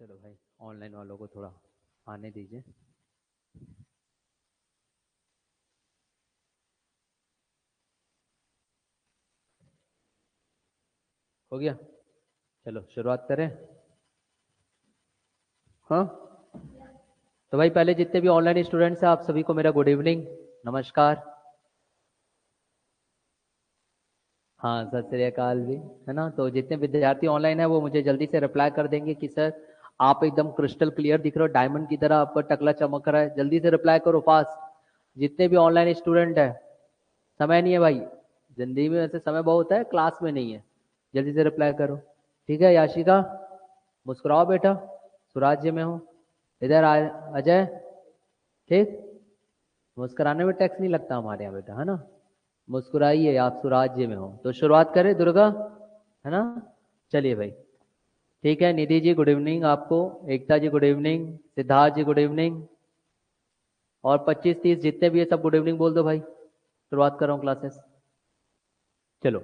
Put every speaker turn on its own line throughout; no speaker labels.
चलो भाई, ऑनलाइन वालों को थोड़ा आने दीजिए। हो गया? चलो शुरुआत करें। हाँ, तो भाई पहले जितने भी ऑनलाइन स्टूडेंट्स हैं आप सभी को मेरा गुड इवनिंग, नमस्कार। हाँ, सत श्री अकाल भी, है ना। तो जितने विद्यार्थी ऑनलाइन है वो मुझे जल्दी से रिप्लाई कर देंगे कि सर आप एकदम क्रिस्टल क्लियर दिख रहे हो, डायमंड की तरह आपका टकला चमक रहा है। जल्दी से रिप्लाई करो फास्ट, जितने भी ऑनलाइन स्टूडेंट है। समय नहीं है भाई, जिंदगी में वैसे समय बहुत है, क्लास में नहीं है। जल्दी से रिप्लाई करो, ठीक है। याशिका, मुस्कुराओ बेटा, सुराज्य में हो। इधर अजय, ठीक। मुस्कुराने में टैक्स नहीं लगता हमारे यहाँ बेटा, है ना। मुस्कुराइए, आप सुराज्य में हो। तो शुरुआत करें दुर्गा, है ना। चलिए भाई, ठीक है। निधि जी गुड इवनिंग आपको, एकता जी गुड इवनिंग, सिद्धार्थ जी गुड इवनिंग, और 25-30 जितने भी है सब गुड इवनिंग बोल दो भाई। शुरुआत कर रहा हूँ क्लासेस। चलो,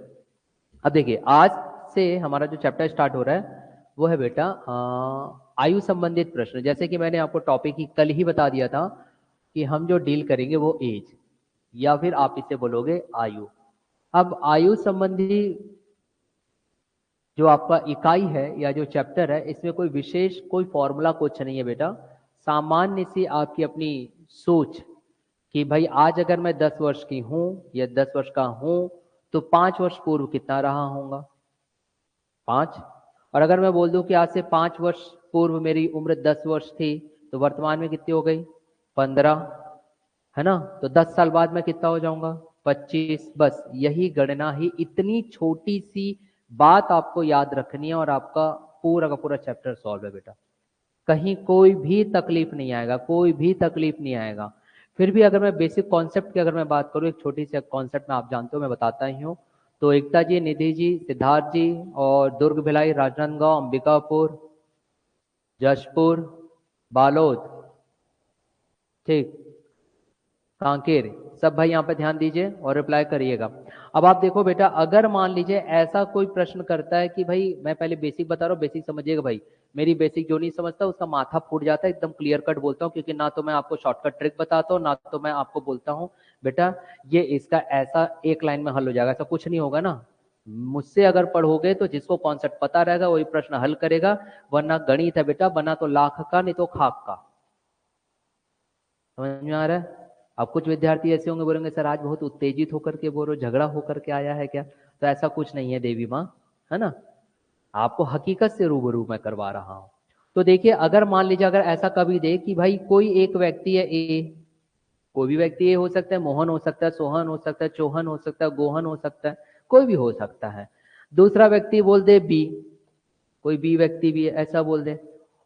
अब देखिए आज से हमारा जो चैप्टर स्टार्ट हो रहा है वो है बेटा आयु संबंधित प्रश्न। जैसे कि मैंने आपको टॉपिक ही कल ही बता दिया था कि हम जो डील करेंगे वो एज, या फिर आप इसे बोलोगे आयु। अब आयु संबंधी जो आपका इकाई है या जो चैप्टर है, इसमें कोई विशेष कोई फॉर्मूला कुछ नहीं है बेटा। सामान्य सी आपकी अपनी सोच कि भाई आज अगर मैं 10 वर्ष की हूं या 10 वर्ष का हूं तो 5 वर्ष पूर्व कितना रहा होगा, 5। और अगर मैं बोल दूं कि आज से 5 वर्ष पूर्व मेरी उम्र 10 वर्ष थी तो वर्तमान में कितनी हो गई, 15, है ना। तो 10 साल बाद मैं कितना हो जाऊंगा, 25। बस यही गणना ही, इतनी छोटी सी बात आपको याद रखनी है और आपका पूरा का पूरा चैप्टर सॉल्व है बेटा। कहीं कोई भी तकलीफ नहीं आएगा, कोई भी तकलीफ नहीं आएगा। फिर भी अगर मैं बेसिक कॉन्सेप्ट की अगर मैं बात करूं, एक छोटी सी कॉन्सेप्ट में आप जानते हो, मैं बताता ही हूँ। तो एकता जी, निधि जी, सिद्धार्थ जी, और दुर्ग, भिलाई, राजनांदगांव, अंबिकापुर, जशपुर, बालोद, ठीक, कांकेर, सब भाई यहाँ पे ध्यान दीजिए और रिप्लाई करिएगा। अब आप देखो बेटा, अगर मान लीजिए ऐसा कोई प्रश्न करता है कि भाई मैं पहले बेसिक बता रहा हूँ, बेसिक समझिएगा भाई। मेरी बेसिक जो नहीं समझता उसका माथा फूट जाता है, एकदम क्लियर कट बोलता हूँ, क्योंकि ना तो मैं आपको शॉर्टकट ट्रिक बताता हूँ, ना तो मैं आपको बोलता हूँ बेटा ये इसका ऐसा एक लाइन में हल हो जाएगा, ऐसा कुछ नहीं होगा ना। मुझसे अगर पढ़ोगे तो जिसको कॉन्सेप्ट पता रहेगा वही प्रश्न हल करेगा, वरना गणित है बेटा, बना तो लाख का नहीं तो खाक का। समझ में आ रहा है? अब कुछ विद्यार्थी ऐसे होंगे बोलेंगे सर आज बहुत उत्तेजित होकर के बोल रहे हो, झगड़ा होकर के आया है क्या। तो ऐसा कुछ नहीं है देवी माँ, है ना। आपको हकीकत से रूबरू मैं करवा रहा हूं। तो देखिए, अगर मान लीजिए अगर ऐसा कभी दे कि भाई कोई एक व्यक्ति है ए, कोई भी व्यक्ति ए हो सकता है, मोहन हो सकता है, सोहन हो सकता है, चौहन हो सकता है, गोहन हो सकता है, कोई भी हो सकता है। दूसरा व्यक्ति बोल दे बी, कोई बी व्यक्ति भी ऐसा बोल दे,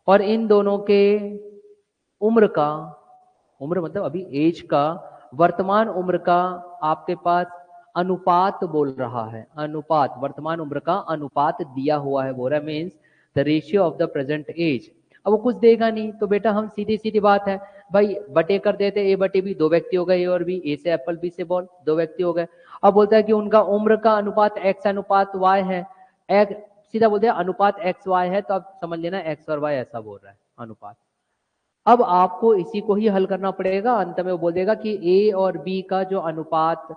और इन दोनों के उम्र का, उम्र मतलब अभी एज का, वर्तमान उम्र का आपके पास अनुपात बोल रहा है। अनुपात, वर्तमान उम्र का अनुपात दिया हुआ है, बोल रहा है means the ratio of the present age. अब वो कुछ देगा नहीं तो बेटा हम सीधी सीधी बात है भाई बटे कर देते, ए बटे बी, दो व्यक्ति हो गए, ए और बी, ए से एप्पल बी से बॉल, दो व्यक्ति हो गए। अब बोलता है कि उनका उम्र का अनुपात एक्स अनुपात वाई है, एक सीधा बोलते हैं अनुपात एक्स वाई है, तो आप समझ लेना एक्स और वाई ऐसा बोल रहा है अनुपात। अब आपको इसी को ही हल करना पड़ेगा। अंत में वो बोल देगा कि ए और बी का जो अनुपात,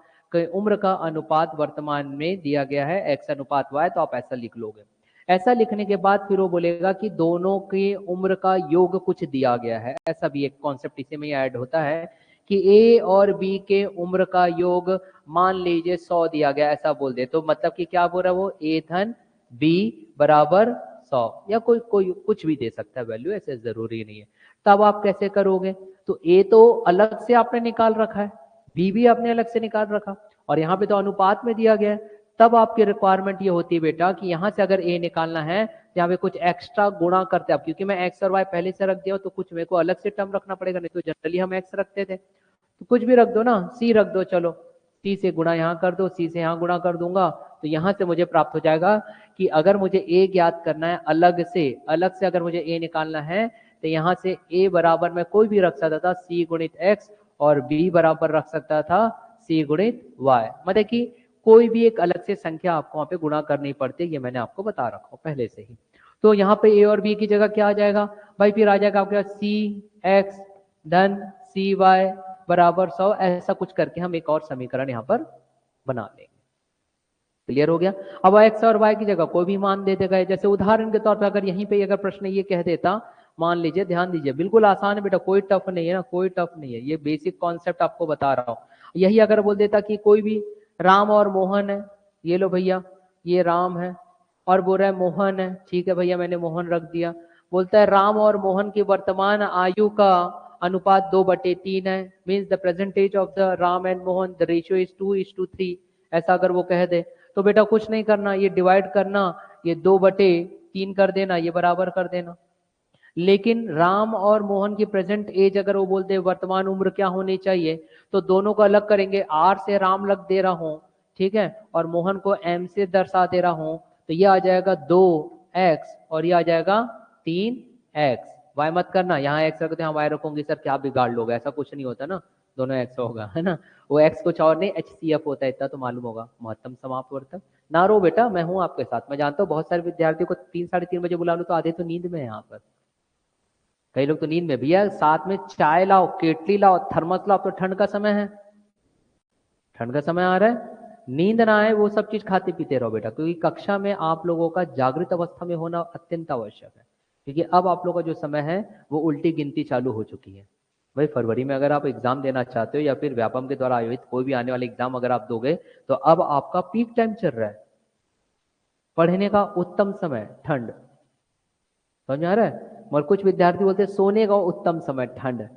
उम्र का अनुपात वर्तमान में दिया गया है एक्स अनुपात वाई, तो आप ऐसा लिख लोगे। ऐसा लिखने के बाद फिर वो बोलेगा कि दोनों की उम्र का योग कुछ दिया गया है। ऐसा भी एक कॉन्सेप्ट इसी में ऐड होता है कि ए और बी के उम्र का योग मान लीजिए 100 दिया गया, ऐसा बोल दे। तो मतलब कि क्या बोल रहा है वो, ए धन बी बराबर 100, या कोई कोई कुछ भी दे सकता है वैल्यू, ऐसे जरूरी नहीं है। तब आप कैसे करोगे, तो ए तो अलग से आपने निकाल रखा है, बी भी आपने अलग से निकाल रखा, और यहाँ पे तो अनुपात में दिया गया है। तब आपकी रिक्वायरमेंट ये होती है बेटा कि यहाँ से अगर ए निकालना है तो यहाँ पे कुछ एक्स्ट्रा गुणा करते हैं। अब क्योंकि मैं एक्स और वाई पहले से रख दिया तो कुछ मेरे को अलग से टर्म रखना पड़ेगा, नहीं तो जनरली हम एक्स रखते थे। तो कुछ भी रख दो ना, सी रख दो, चलो सी से गुणा यहाँ कर दो, सी से यहाँ गुणा कर दूंगा, तो यहाँ से मुझे प्राप्त हो जाएगा कि अगर मुझे ए ज्ञात करना है अलग से अगर मुझे ए निकालना है तो यहाँ से a बराबर मैं कोई भी रख सकता था c गुणित x, और b बराबर रख सकता था c गुणित y। मतलब कि कोई भी एक अलग से संख्या आपको वहां पे गुणा करनी पड़ती है, ये मैंने आपको बता रखा हूं पहले से ही। तो यहाँ पे ए और बी की जगह क्या आ जाएगा भाई, फिर आ जाएगा आपके पास cx धन cy बराबर 100, ऐसा कुछ करके हम एक और समीकरण यहाँ पर बना लेंगे। क्लियर हो गया। अब x और y की जगह कोई भी मान दे देगा। जैसे उदाहरण के तौर पर अगर यहीं पे अगर प्रश्न ये कह देता, मान लीजिए, ध्यान दीजिए, बिल्कुल आसान है बेटा, कोई टफ नहीं है ना, कोई टफ नहीं है, ये बेसिक कॉन्सेप्ट आपको बता रहा हूँ। यही अगर बोल देता कि कोई भी राम और मोहन है, ये लो भैया, ये राम है और बोल रहा है मोहन है, ठीक है भैया मैंने मोहन रख दिया। बोलता है राम और मोहन की वर्तमान आयु का अनुपात 2/3 है, means the present age of the Ram and Mohan, the ratio is 2:3। ऐसा अगर वो कह दे तो बेटा कुछ नहीं करना, ये डिवाइड करना, ये 2/3 कर देना, ये बराबर कर देना। लेकिन राम और मोहन की प्रेजेंट एज अगर वो बोलते वर्तमान उम्र क्या होनी चाहिए, तो दोनों को अलग करेंगे। R से राम लग दे रहा हूं, ठीक है, और मोहन को M से दर्शा दे रहा हूं, तो ये आ जाएगा 2x और ये आ जाएगा 3x। y मत करना, यहाँ x रखते हैं, y रखोगे सर क्या बिगाड़ लोगे, ऐसा कुछ नहीं होता ना, दोनों x होगा, है ना। वो x कुछ और नहीं, HCF होता है, इतना तो मालूम होगा, महत्तम समापवर्तक। ना रो बेटा, मैं हूं आपके साथ। मैं जानता हूँ बहुत सारे विद्यार्थियों को 3 साढ़े 3 बजे बुला लो तो आधे तो नींद में है यहाँ पर, कई लोग तो नींद में। भैया साथ में चाय लाओ, केटली लाओ, थर्मस लाओ, तो ठंड का समय है, ठंड का समय आ रहा है, नींद ना आए वो सब चीज खाते पीते रहो बेटा, क्योंकि कक्षा में आप लोगों का जागृत अवस्था में होना अत्यंत आवश्यक है। क्योंकि अब आप लोगों का जो समय है वो उल्टी गिनती चालू हो चुकी है। भाई फरवरी में अगर आप एग्जाम देना चाहते हो या फिर व्यापम के द्वारा आयोजित कोई भी आने वाले एग्जाम अगर आप दोगे, तो अब आपका पीक टाइम चल रहा है, पढ़ने का उत्तम समय ठंड, समझ आ रहा है। और कुछ विद्यार्थी बोलते हैं सोने का उत्तम समय ठंड,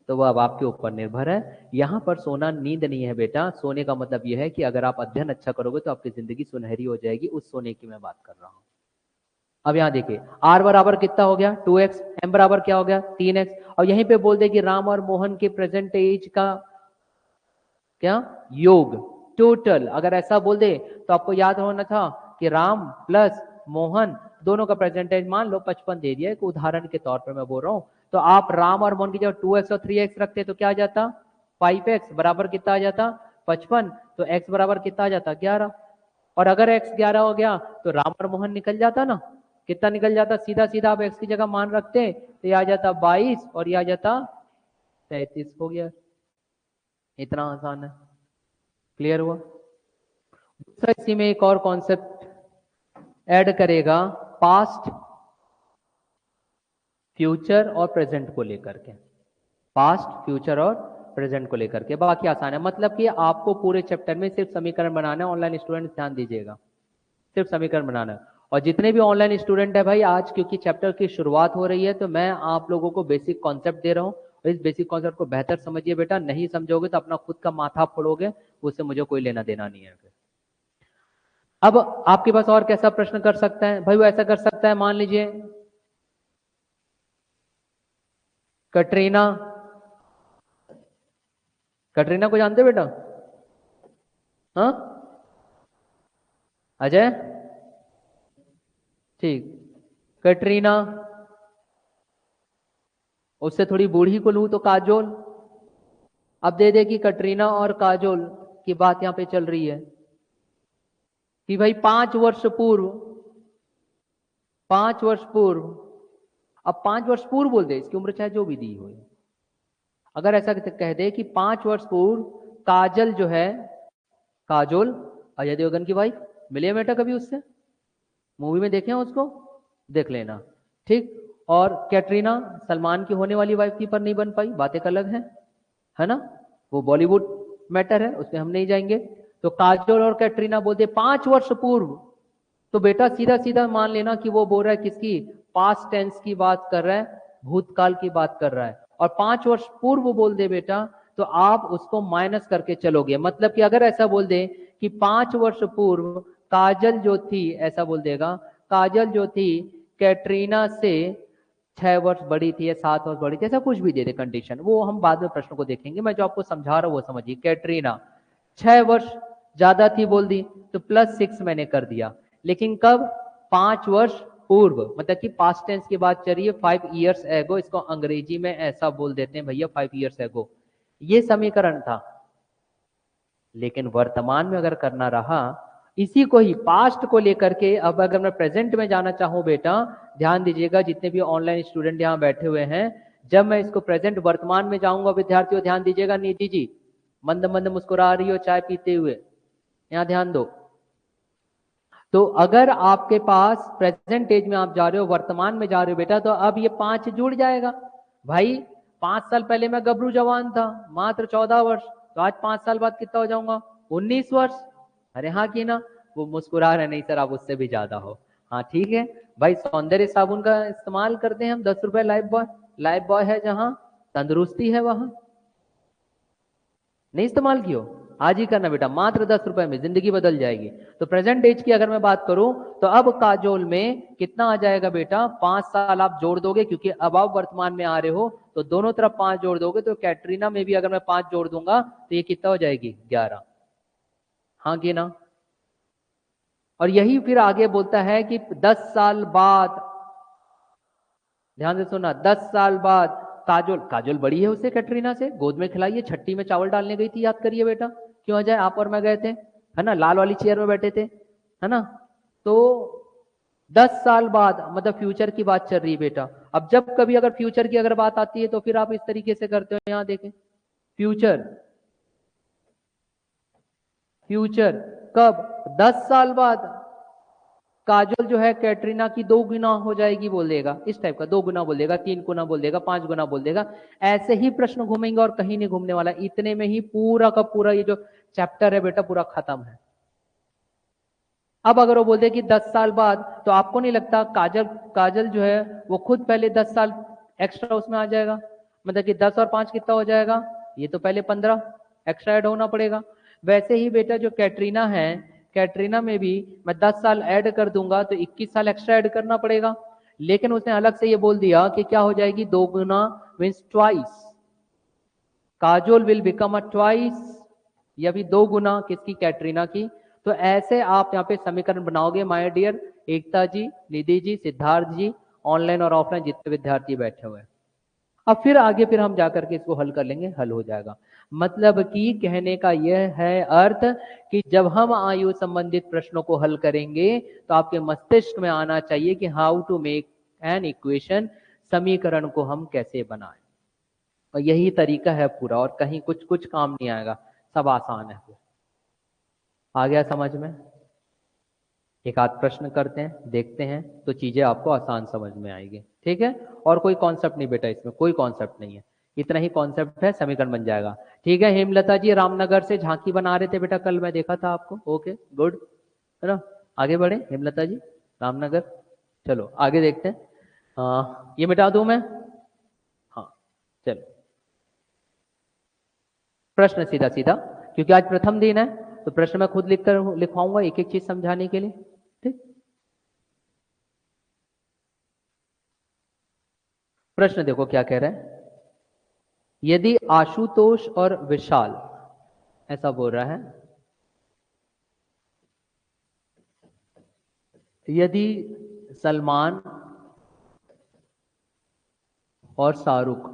तो वह अब आपके ऊपर निर्भर है। यहाँ पर सोना नींद नहीं है बेटा, सोने का मतलब यह है कि अगर आप अध्ययन अच्छा करोगे तो आपकी जिंदगी सुनहरी हो जाएगी, उस सोने की मैं बात कर रहा हूँ। अब यहाँ देखिए r बराबर कितना हो गया 2x, m बराबर क्या हो गया 3x, और यहीं पे बोल दे कि राम और मोहन के प्रेजेंट एज का क्या योग टोटल, अगर ऐसा बोल दे तो आपको याद होना था कि राम प्लस मोहन दोनों का प्रेजेंटेज मान लो 55 दे दिया, एक उदाहरण के तौर पर मैं बोल रहा हूं। तो आप राम और मोहन की जगह 2x और 3x रखते तो क्या आ जाता 5x बराबर कितना आ जाता 55, तो x बराबर कितना आ जाता 11। और अगर x 11 हो गया तो राम और मोहन निकल जाता ना, कितना निकल जाता, सीधा सीधा आप x की जगह मान रखते तो ये आ जाता 22 और ये आ जाता 33 हो गया। इतना आसान है, क्लियर हुआ। दूसरा इसी में एक और कॉन्सेप्ट ऐड करेगा, पास्ट फ्यूचर और प्रेजेंट को लेकर के, पास्ट फ्यूचर और प्रेजेंट को लेकर के, बाकी आसान है। मतलब कि आपको पूरे चैप्टर में सिर्फ समीकरण बनाना है। ऑनलाइन स्टूडेंट ध्यान दीजिएगा, सिर्फ समीकरण बनाना है। और जितने भी ऑनलाइन स्टूडेंट है भाई, आज क्योंकि चैप्टर की शुरुआत हो रही है तो मैं आप लोगों को बेसिक कॉन्सेप्ट दे रहा हूँ, और इस बेसिक कॉन्सेप्ट को बेहतर समझिए बेटा, नहीं समझोगे तो अपना खुद का माथा फोड़ोगे, उससे मुझे कोई लेना देना नहीं है। अब आपके पास और कैसा प्रश्न कर सकता है भाई, वो ऐसा कर सकता है, मान लीजिए कटरीना, कटरीना को जानते बेटा, हाँ अजय, ठीक, कटरीना, उससे थोड़ी बूढ़ी को लूं तो काजोल। अब दे दे कि कटरीना और काजोल की बात यहां पे चल रही है कि भाई 5 वर्ष पूर्व, 5 वर्ष पूर्व, अब 5 वर्ष पूर्व बोल दे, इसकी उम्र चाहे जो भी दी हो, अगर ऐसा कह दे कि 5 वर्ष पूर्व काजल जो है, काजोल अजय देवगन की वाइफ, मिले बेटा कभी उससे, मूवी में देखे हैं उसको, देख लेना, ठीक। और कैटरीना सलमान की होने वाली वाइफ थी पर नहीं बन पाई, बात एक अलग है ना, वो बॉलीवुड मैटर है, उसमें हम नहीं जाएंगे। तो काजोल और कैटरीना बोलते 5 वर्ष पूर्व, तो बेटा सीधा सीधा मान लेना कि वो बोल रहा है किसकी, पास्ट टेंस की बात कर रहा है, भूतकाल की बात कर रहा है। और 5 वर्ष पूर्व बोल दे बेटा तो आप उसको माइनस करके चलोगे। मतलब कि अगर ऐसा बोल दे कि 5 वर्ष पूर्व काजल जो थी, ऐसा बोल देगा काजल जो थी कैटरीना से 6 वर्ष बड़ी थी या 7 वर्ष बड़ी थी, ऐसा कुछ भी दे दे कंडीशन, वो हम बाद में प्रश्न को देखेंगे। मैं जो आपको समझा रहा हूँ वो समझिए। कैटरीना 6 वर्ष ज्यादा थी बोल दी तो +6 मैंने कर दिया, लेकिन कब, 5 वर्ष पूर्व, मतलब कि पास्ट टेंस की बात चल रही है, 5 years एगो, इसको अंग्रेजी में ऐसा बोल देते हैं भैया 5 years एगो, ये समीकरण था। लेकिन वर्तमान में अगर करना रहा इसी को ही पास्ट को लेकर के अब अगर मैं प्रेजेंट में जाना चाहूं बेटा, ध्यान दीजिएगा जितने भी ऑनलाइन स्टूडेंट यहाँ बैठे हुए हैं, जब मैं इसको प्रेजेंट वर्तमान में जाऊंगा विद्यार्थियों ध्यान दीजिएगा, निधि जी मंद मंद मुस्कुरा रही हो चाय पीते हुए, यहाँ ध्यान दो। तो अगर आपके पास प्रेजेंट एज में आप जा रहे हो, वर्तमान में जा रहे हो बेटा, तो अब ये 5 जुड़ जाएगा। भाई 5 साल पहले मैं गबरू जवान था, मात्र 14 वर्ष, तो आज 5 साल बाद कितना हो जाऊंगा, 19 वर्ष। अरे हाँ कि ना, वो मुस्कुरा रहे, नहीं सर आप उससे भी ज्यादा हो। हाँ ठीक है भाई, सौंदर्य साबुन का इस्तेमाल करते हैं हम, 10 रुपए लाइफ बॉय, लाइफ बॉय है जहां तंदुरुस्ती है वहां, नहीं इस्तेमाल कियो, आज ही करना बेटा, मात्र 10 रुपए में जिंदगी बदल जाएगी। तो प्रेजेंट एज की अगर मैं बात करूं तो अब काजोल में कितना आ जाएगा बेटा, 5 साल आप जोड़ दोगे, क्योंकि अब आप वर्तमान में आ रहे हो तो दोनों तरफ 5 जोड़ दोगे, तो कैटरीना में भी अगर मैं 5 जोड़ दूंगा तो ये कितना हो जाएगी, 11। हाँ कि ना। और यही फिर आगे बोलता है कि 10 साल बाद, ध्यान से सुना, 10 साल बाद काजोल, काजोल बड़ी है उससे, कैटरीना से, गोद में खिलाई, छट्टी में चावल डालने गई थी, याद करिए बेटा, क्यों आ जाए, आप और मैं गए थे, है ना, लाल वाली चेयर में बैठे थे, है ना। तो 10 साल बाद मतलब फ्यूचर की बात चल रही है बेटा। अब जब कभी अगर फ्यूचर की अगर बात आती है तो फिर आप इस तरीके से करते हो, यहां देखें, फ्यूचर, फ्यूचर कब, 10 साल बाद काजोल जो है कैटरीना की 2 गुना हो जाएगी बोल देगा, इस टाइप का, 2 गुना बोल देगा, 3 गुना बोल देगा, 5 गुना बोल देगा। ऐसे ही प्रश्न घूमेंगे और कहीं नहीं घूमने वाला, इतने में ही पूरा का पूरा ये जो चैप्टर है बेटा पूरा खत्म है। अब अगर वो बोलते कि 10 साल बाद, तो आपको नहीं लगता काजल, काजल जो है वो खुद पहले 10 साल एक्स्ट्रा उसमें आ जाएगा, मतलब कि 10 और 5 कितना हो जाएगा, ये तो पहले 15 एक्स्ट्रा ऐड होना पड़ेगा। वैसे ही बेटा जो कैटरीना है, कैटरीना में भी मैं 10 साल ऐड कर दूंगा तो 21 साल एक्स्ट्रा ऐड करना पड़ेगा। लेकिन उसने अलग से ये बोल दिया कि क्या हो जाएगी, 2 गुना, means twice, Kajol will become a twice, या भी 2 गुना किसकी, कैटरीना की। तो ऐसे आप यहाँ पे समीकरण बनाओगे my dear Ekta ji, Nidhi ji, Siddharth ji, online और ऑफलाइन जितने विद्यार्थी बैठे हुए हैं। अब फिर आगे फिर हम जाकर के इसको हल कर लेंगे, हल हो जाएगा। मतलब कि कहने का यह है अर्थ कि जब हम आयु संबंधित प्रश्नों को हल करेंगे तो आपके मस्तिष्क में आना चाहिए कि how to make an equation, समीकरण को हम कैसे बनाएं, और यही तरीका है पूरा, और कहीं कुछ कुछ काम नहीं आएगा, सब आसान है। आ गया समझ में। एक आध प्रश्न करते हैं, देखते हैं, तो चीजें आपको आसान समझ में आएगी, ठीक है। और कोई कॉन्सेप्ट नहीं बेटा, इसमें कोई कॉन्सेप्ट नहीं है, इतना ही कॉन्सेप्ट है, समीकरण बन जाएगा, ठीक है। हेमलता जी रामनगर से झांकी बना रहे थे बेटा, कल मैं देखा था आपको, ओके गुड, है ना। आगे बढ़े हेमलता जी, रामनगर, चलो आगे देखते हैं। ये मिटा दूं मैं, हाँ चलो, प्रश्न सीधा सीधा, क्योंकि आज प्रथम दिन है तो प्रश्न मैं खुद लिख कर लिखवाऊंगा एक एक चीज समझाने के लिए, ठीक। प्रश्न देखो क्या कह रहा है, यदि आशुतोष और विशाल, ऐसा बोल रहा है, यदि सलमान और शाहरुख,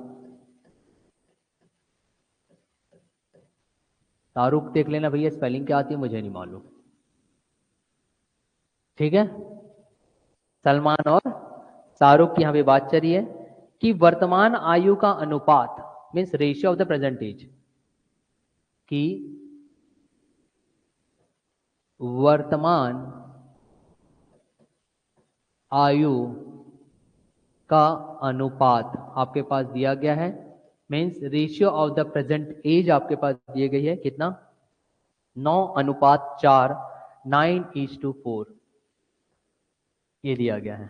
शाहरुख देख लेना भैया स्पेलिंग क्या आती है मुझे नहीं मालूम, ठीक है, सलमान और शाहरुख की यहां पे बात चल रही है कि वर्तमान आयु का अनुपात, means ratio of the present age, कि वर्तमान आयु का अनुपात आपके पास दिया गया है, means ratio of the present age आपके पास दिए गई है, कितना, 9:4, 9:4, ये दिया गया है,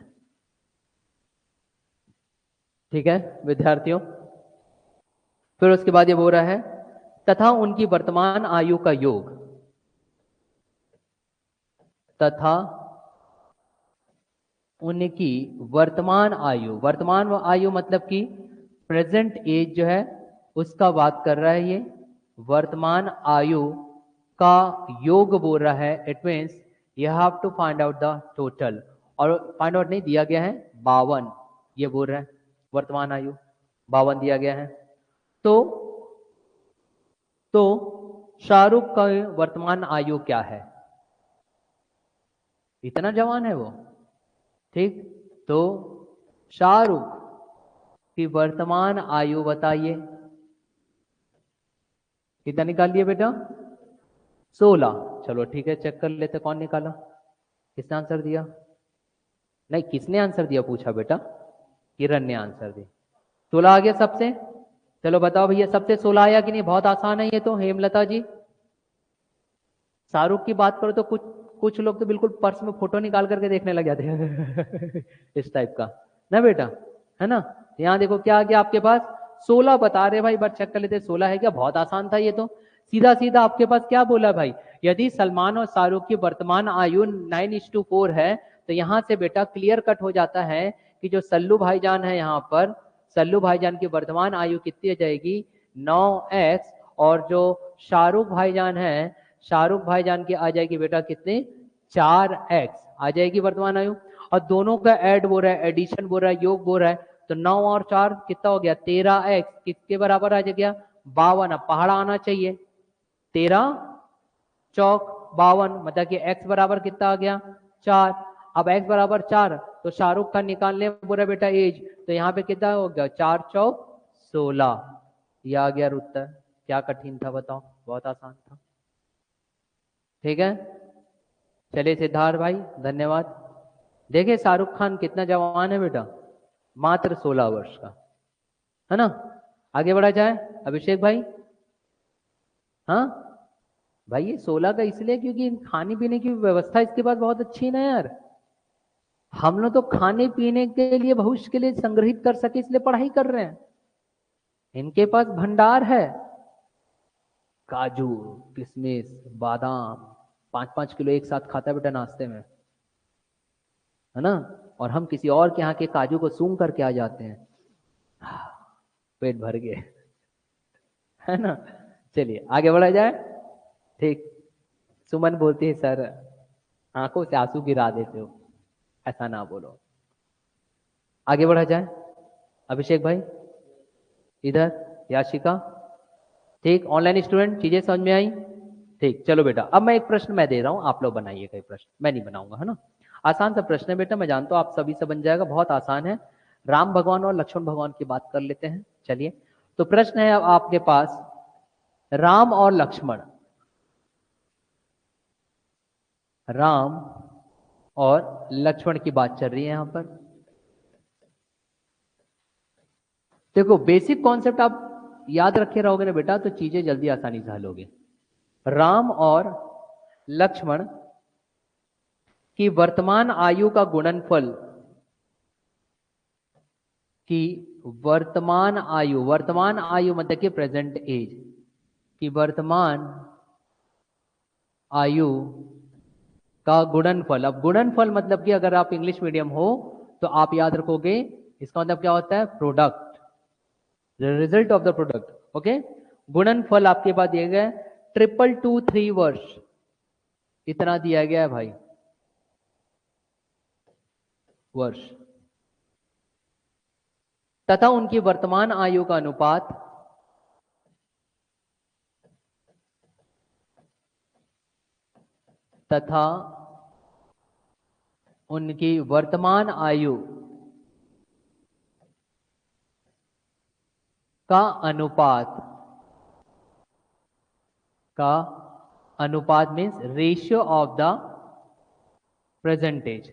ठीक है विद्यार्थियों। फिर उसके बाद ये बोल रहा है तथा उनकी वर्तमान आयु का योग, तथा उनकी वर्तमान आयु मतलब कि प्रेजेंट एज जो है उसका बात कर रहा है ये, वर्तमान आयु का योग बोल रहा है, it means you have to find out the total, और फाइंड आउट नहीं दिया गया है 52, ये बोल रहा है वर्तमान आयु 52 दिया गया है। तो शाहरुख का वर्तमान आयु क्या है, इतना जवान है वो। ठीक, तो शाहरुख की वर्तमान आयु बताइए। कितना निकाल लिए बेटा? 16। चलो ठीक है, चेक कर लेते कौन निकाला। किसने आंसर दिया? नहीं, किसने आंसर दिया पूछा बेटा? किरण ने आंसर दी। 16 आ गया सबसे। चलो बताओ भैया, सबसे 16 आया कि नहीं? बहुत आसान है ये तो। हेमलता जी, शाहरुख की बात करो तो कुछ कुछ लोग तो बिल्कुल पर्स में फोटो निकाल करके देखने लग जाते हैं इस टाइप का ना बेटा, है ना। यहाँ देखो क्या आ गया आपके पास, 16 बता रहे भाई, बट चेक कर लेते 16 है क्या। बहुत आसान था ये तो। सीधा सीधा आपके पास क्या बोला भाई, यदि सलमान और शाहरुख की वर्तमान आयु 9:4 है, तो यहाँ से बेटा क्लियर कट हो जाता है कि जो सल्लू भाईजान है यहाँ पर, सल्लू भाईजान की वर्तमान आयु कितनी आ जाएगी? 9x। और जो शाहरुख भाईजान है, शाहरुख भाईजान की आ जाएगी बेटा कितने? 4x आ जाएगी वर्तमान आयु। और दोनों का ऐड बोल रहा है, एडिशन बोल रहा है, योग बोल रहा है, तो 9 और 4 कितना हो गया? 13x। किसके बराबर आ गया? 52। अब पहाड़ा आना चाहिए। 13 चौक 52, मतलब कि x बराबर कितना आ गया? 4। अब x बराबर 4, तो शाहरुख का निकालने बोला बेटा एज, तो यहाँ पे कितना हो गया? 4 चौक 16। यह आ गया उत्तर। क्या कठिन था बताओ? बहुत आसान था। ठीक है, चलिए सिद्धार्थ भाई धन्यवाद। देखिए शाहरुख खान कितना जवान है बेटा, मात्र 16 वर्ष का, है ना। आगे बढ़ा जाए, अभिषेक भाई। हाँ भाई, ये 16 का इसलिए क्योंकि खाने पीने की व्यवस्था इसके पास बहुत अच्छी है ना यार। हम लोग तो खाने पीने के लिए भविष्य के लिए संग्रहित कर सके इसलिए पढ़ाई कर रहे हैं। इनके पास भंडार है, काजू, किशमिश, बादाम, 5-5 किलो एक साथ खाता है बेटा नाश्ते में, है ना। और हम किसी और के यहाँ के काजू को सूंघ करके आ जाते हैं, पेट भर गए, है ना। चलिए आगे बढ़ा जाए। ठीक, सुमन बोलती है सर आंखों से आंसू गिरा देते हो, ऐसा ना बोलो। आगे बढ़ा जाए, अभिषेक भाई इधर, याशिका। ठीक, ऑनलाइन स्टूडेंट चीजें समझ में आई? ठीक, चलो बेटा अब मैं एक प्रश्न मैं दे रहा हूं, आप लोग बनाइएगा। एक प्रश्न मैं नहीं बनाऊंगा, है ना। आसान सा प्रश्न है बेटा, मैं जानता हूं आप सभी से बन जाएगा, बहुत आसान है। राम भगवान और लक्ष्मण भगवान की बात कर लेते हैं। चलिए, तो प्रश्न है अब आपके पास, राम और लक्ष्मण, राम और लक्ष्मण की बात चल रही है यहां पर। देखो बेसिक कॉन्सेप्ट आप याद रखे रहोगे ना बेटा, तो चीजें जल्दी आसानी से हल होगी। राम और लक्ष्मण की वर्तमान आयु का गुणनफल, की वर्तमान आयु मतलब कि प्रेजेंट एज, की वर्तमान आयु का गुणनफल। अब गुणनफल मतलब कि अगर आप इंग्लिश मीडियम हो तो आप याद रखोगे, इसका मतलब क्या होता है? Product, the result of the product. Okay, गुणनफल आपके पास दिया गया है 223 वर्ष, इतना दिया गया है भाई, वर्ष। तथा उनकी वर्तमान आयु का अनुपात, तथा उनकी वर्तमान आयु का अनुपात, का अनुपात means ratio of the percentage,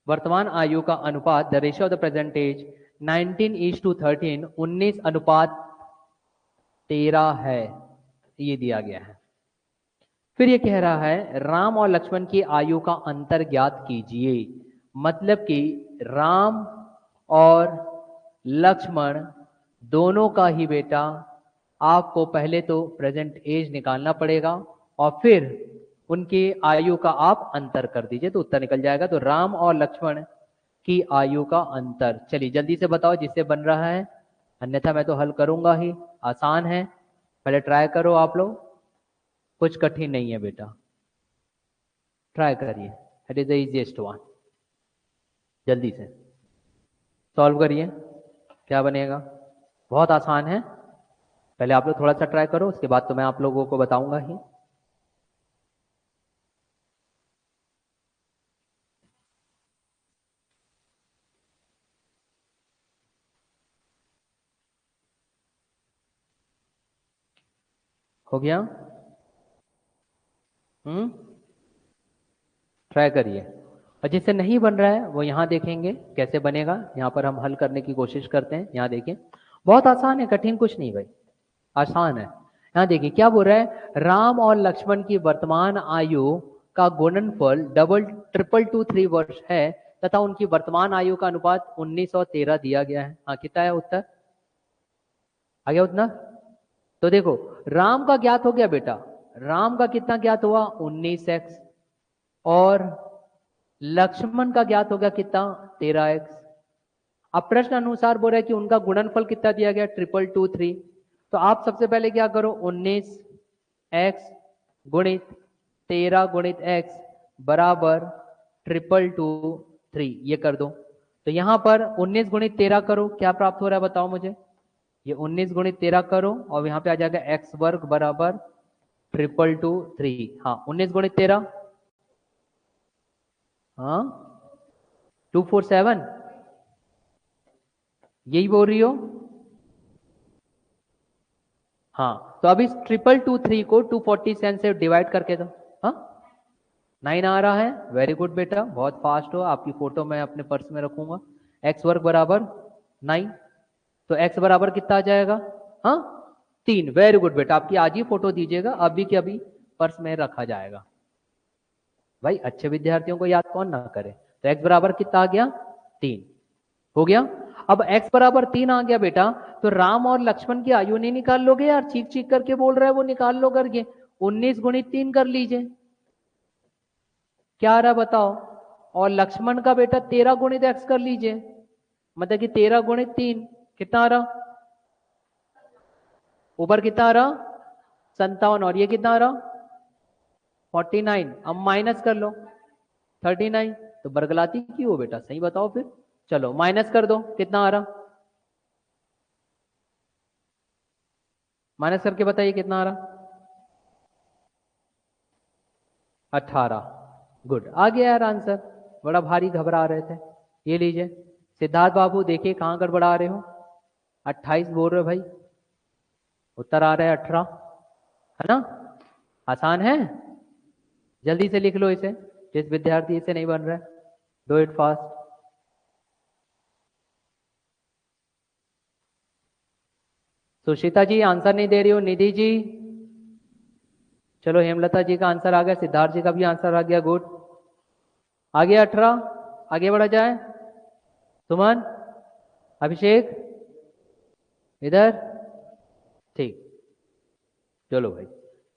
वर्तमान आयु का अनुपात, the ratio of the percentage 19:13, 19:13 है, ये दिया गया है। फिर ये कह रहा है राम और लक्ष्मण की आयु का अंतर ज्ञात कीजिए। मतलब कि राम और लक्ष्मण दोनों का ही बेटा आपको पहले तो प्रेजेंट एज निकालना पड़ेगा और फिर उनकी आयु का आप अंतर कर दीजिए तो उत्तर निकल जाएगा। तो राम और लक्ष्मण की आयु का अंतर, चलिए जल्दी से बताओ जिससे बन रहा है, अन्यथा मैं तो हल करूंगा ही। आसान है, पहले ट्राई करो आप लोग, कुछ कठिन नहीं है बेटा, ट्राई करिए, it is the easiest one. जल्दी से सॉल्व करिए, क्या बनेगा? बहुत आसान है, पहले आप लोग थोड़ा सा ट्राई करो, उसके बाद तो मैं आप लोगों को बताऊंगा ही। हो गया? ट्राई करिए। और जिससे नहीं बन रहा है वो यहाँ देखेंगे कैसे बनेगा। यहाँ पर हम हल करने की कोशिश करते हैं। यहाँ देखिए, बहुत आसान है, कठिन कुछ नहीं भाई, आसान है। यहाँ देखिए क्या बोल रहा है, राम और लक्ष्मण की वर्तमान आयु का गुणनफल डबल 233 वर्ष है तथा उनकी वर्तमान आयु का अनुपात 19 और 13 दिया गया है। हाँ, कितना है उत्तर? आ गया उतना? तो देखो, राम का ज्ञात हो गया बेटा, राम का कितना ज्ञात हुआ? 19x। और लक्ष्मण का ज्ञात हो गया कितना? 13x। अब प्रश्न अनुसार बोल रहा है कि उनका गुणनफल कितना दिया गया? 233। तो आप सबसे पहले क्या करो, 19x गुणित 13 गुणित x बराबर 233 ये कर दो। तो यहां पर 19 गुणित 13 करो, क्या प्राप्त हो रहा है बताओ मुझे? ये 19 गुणित 13 करो और यहाँ पे आ जाएगा x वर्ग बराबर 233। हाँ, 19 गुणित 13, हाँ 247, यही बोल रही हो? हाँ, तो अब इस 233 को 247 से डिवाइड करके दो। हाँ, 9 आ रहा है। वेरी गुड बेटा, बहुत फास्ट हो। आपकी फोटो मैं अपने पर्स में रखूंगा। x वर्ग बराबर 9, तो x बराबर कितना आ जाएगा? हाँ, 3। वेरी गुड बेटा, आपकी आज ही फोटो दीजिएगा, अभी के अभी पर्स में रखा जाएगा। भाई अच्छे विद्यार्थियों को याद कौन ना करे। तो x बराबर कितना आ गया? 3। हो गया? अब x बराबर 3 आ गया बेटा, तो राम और लक्ष्मण की आयु नहीं निकाल लोगे यार? चीख चीख करके बोल रहा है वो, निकाल लो करके। 19 गुणित 3 कर लीजिए, क्या आ रहा है बताओ? और लक्ष्मण का बेटा 13 गुणित x कर लीजिए, मतलब कि 13 गुणित 3 कितना आ रहा? ऊपर कितना आ रहा? 57। और ये कितना आ रहा? 49। अब माइनस कर लो 39। तो बरगलाती क्यों हो बेटा, सही बताओ फिर। चलो माइनस कर दो, कितना आ रहा? माइनस करके बताइए कितना आ रहा? 18। गुड, आ गया यार आंसर। बड़ा भारी घबरा रहे थे। ये लीजिए सिद्धार्थ बाबू, देखिए कहाँ गड़बड़ा रहे हो। 28 बोल रहे हो भाई, उत्तर आ रहा है 18, है ना? आसान है, जल्दी से लिख लो इसे। जिस विद्यार्थी से नहीं बन रहा है, do it fast. Sushita ji answer नहीं दे रही हो। निधि जी, चलो हेमलता जी का आंसर आ गया, सिद्धार्थ जी का भी आंसर आ गया। गुड, आ गया 18। आगे बढ़ा जाए। सुमन, अभिषेक, इधर, ठीक। चलो भाई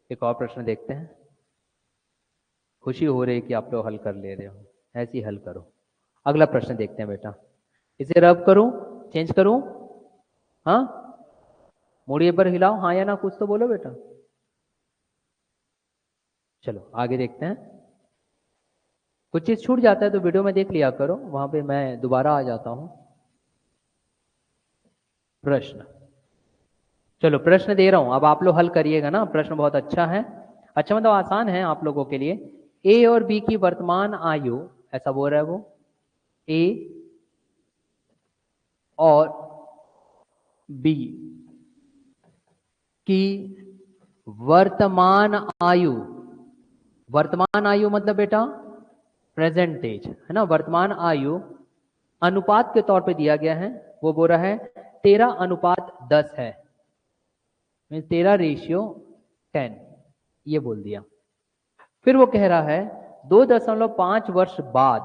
एक और प्रश्न देखते हैं। खुशी हो रही है कि आप लोग हल कर ले रहे हो, ऐसे ही हल करो। अगला प्रश्न देखते हैं बेटा। इसे रब करूं, चेंज करूं? हाँ, मूड़िए पर हिलाओ, हाँ या ना, कुछ तो बोलो बेटा। चलो आगे देखते हैं। कुछ चीज छूट जाता है तो वीडियो में देख लिया करो, वहां पे मैं दोबारा आ जाता हूं। प्रश्न, चलो प्रश्न दे रहा हूं, अब आप लोग हल करिएगा ना। प्रश्न बहुत अच्छा है, अच्छा मतलब आसान है आप लोगों के लिए। ए और बी की वर्तमान आयु, ऐसा बोल रहा है वो, ए और बी की वर्तमान आयु, वर्तमान आयु मतलब बेटा प्रेजेंट एज, है ना? वर्तमान आयु अनुपात के तौर पे दिया गया है। वो बोल रहा है 13:10 है, 13:10, ये बोल दिया। फिर वो कह रहा है 2.5 वर्ष बाद।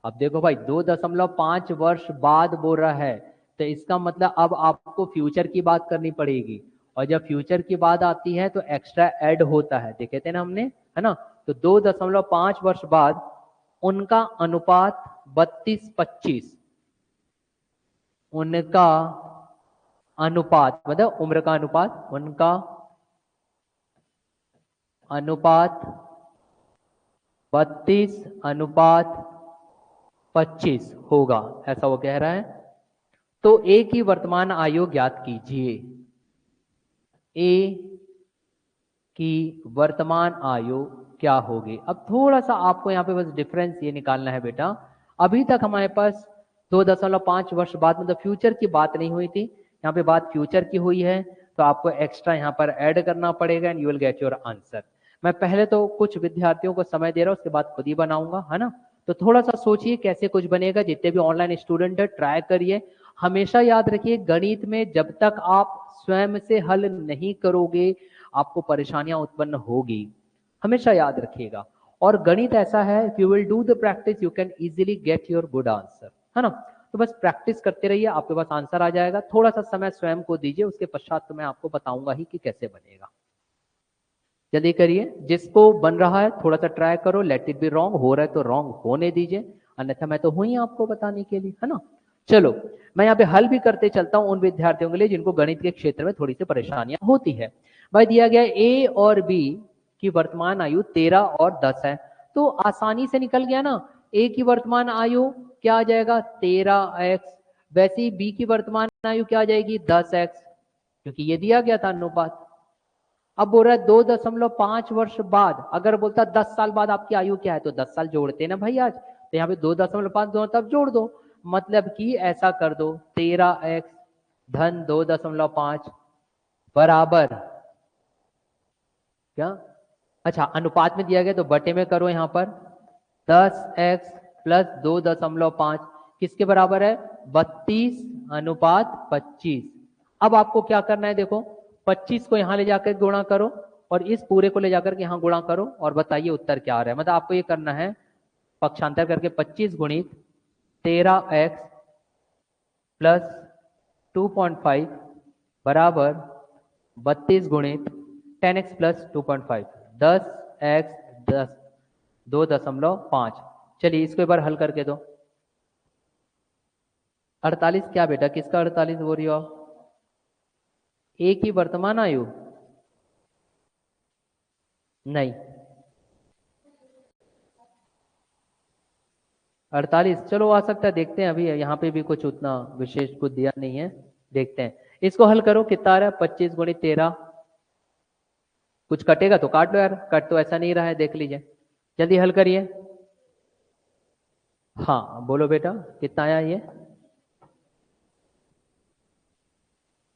अब देखो भाई 2.5 वर्ष बाद बोल रहा है, तो इसका मतलब अब आपको फ्यूचर की बात करनी पड़ेगी। और जब फ्यूचर की बात आती है तो एक्स्ट्रा ऐड होता है, देखे थे ना हमने, है ना? तो 2.5 वर्ष बाद उनका अनुपात 32-25, उनका अनुपात मतलब उम्र का अनुपात, उनका अनुपात 32:25 होगा, ऐसा वो कह रहा है। तो ए की वर्तमान आयु ज्ञात कीजिए। ए की वर्तमान आयु क्या होगी? अब थोड़ा सा आपको यहाँ पे बस डिफरेंस ये निकालना है बेटा। अभी तक हमारे पास 2.5 वर्ष बाद मतलब फ्यूचर की बात नहीं हुई थी, यहाँ पे बात फ्यूचर की हुई है। तो आपको एक्स्ट्रा यहाँ पर ऐड करना पड़ेगा and you will get your answer. मैं पहले तो कुछ विद्यार्थियों को समय दे रहा हूँ, उसके बाद खुद ही बनाऊंगा, है ना। तो थोड़ा सा सोचिए कैसे कुछ बनेगा। जितने भी ऑनलाइन स्टूडेंट है ट्राई करिए। हमेशा याद रखिए गणित में जब तक आप स्वयं से हल नहीं करोगे आपको परेशानियां उत्पन्न होगी, हमेशा याद रखिएगा। और गणित ऐसा है, if you will do the practice you can easily get your good answer, है ना। तो बस प्रैक्टिस करते रहिए, आपके पास आंसर आ जाएगा। थोड़ा सा समय स्वयं को दीजिए, उसके पश्चात तो मैं आपको बताऊंगा ही कि कैसे बनेगा। जल्दी करिए, जिसको बन रहा है थोड़ा सा ट्राई करो, लेट इट बी रॉन्ग, हो रहा है तो रॉन्ग होने दीजिए, अन्यथा मैं तो हूं ही आपको बताने के लिए, है ना। चलो मैं यहाँ पे हल भी करते चलता हूँ उन विद्यार्थियों के लिए जिनको गणित के क्षेत्र में थोड़ी सी परेशानियां होती है। भाई दिया गया ए और बी की वर्तमान आयु 13 और 10 है, तो आसानी से निकल गया ना। ए की वर्तमान आयु क्या आ जाएगा 13x, वैसे ही बी की वर्तमान आयु क्या आ जाएगी 10x, क्योंकि ये दिया गया था अनुपात। अब बोल रहा है 2.5 वर्ष बाद, अगर बोलता 10 साल बाद आपकी आयु क्या है तो 10 साल जोड़ते ना भाई आज, तो यहाँ पे 2.5 दो तब जोड़ दो, मतलब कि ऐसा कर दो 13x धन 2.5 बराबर क्या, अच्छा अनुपात में दिया गया तो बटे में करो, यहाँ पर 10x प्लस 2.5 किसके बराबर है 32:25। अब आपको क्या करना है, देखो 25 को यहां ले जाकर गुणा करो और इस पूरे को ले जाकर के यहां गुणा करो और बताइए उत्तर क्या आ रहा है। मतलब आपको ये करना है पक्षांतर करके 25 गुणित 13x प्लस 2.5 बराबर 32 गुणित 10x प्लस 2.5, 10x 10 2.5। चलिए इसको एक बार हल करके दो। 48 क्या बेटा, किसका 48 बोल रही हो आप? ए की वर्तमान आयु नहीं 48, चलो आ सकता है, देखते हैं। अभी यहाँ पे भी कुछ उतना विशेष कुछ दिया नहीं है, देखते हैं। इसको हल करो, कितना आ रहा है 25 गुणित 13, कुछ कटेगा तो काट लो यार, कट तो ऐसा नहीं रहा है, देख लीजिए, जल्दी हल करिए। हाँ बोलो बेटा कितना आया ये,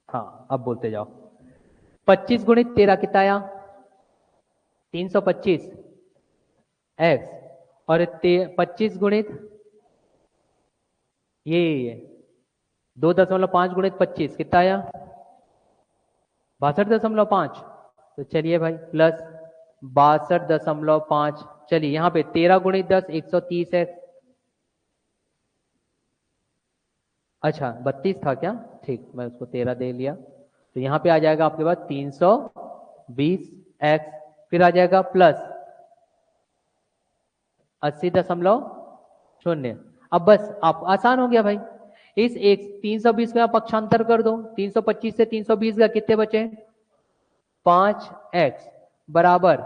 हाँ अब बोलते जाओ। 25 गुणित 13 कितना आया 325 एक्स, और 25 गुणित ये 2.5 गुणित 25 कितना आया 62.5। तो चलिए भाई प्लस 62.5, चलिए यहाँ पे 13 गुणित 10 130 है, अच्छा 32 था क्या, ठीक मैं उसको 13 दे लिया। तो यहाँ पे आ जाएगा आपके पास 320x, फिर आ जाएगा प्लस 80.0। अब बस आप आसान हो गया भाई, इस एक 320 का पक्षांतर कर दो, 325 से 320 का कितने बचे 5x बराबर,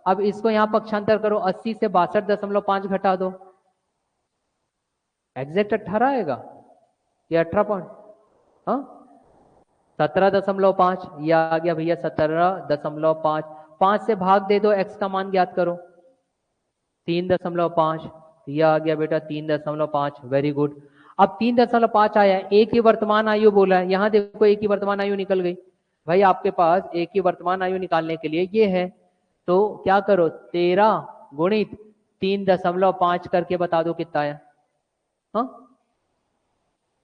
अब इसको यहां पक्षांतर करो, 80 से 62.5 घटा दो, एग्जैक्ट 18 आएगा ये 18 पॉइंट, हाँ 17.5 ये आ गया भैया 17.5, 5 से भाग दे दो, x का मान ज्ञात करो 3.5, यह आ गया बेटा 3.5, वेरी गुड। अब 3.5 आया, एक ही वर्तमान आयु बोला है, यहां देखो एक ही वर्तमान आयु निकल गई। भाई आपके पास एक ही वर्तमान आयु निकालने के लिए ये है, तो क्या करो 13 गुणित 3.5 करके बता दो कितना आया, हाँ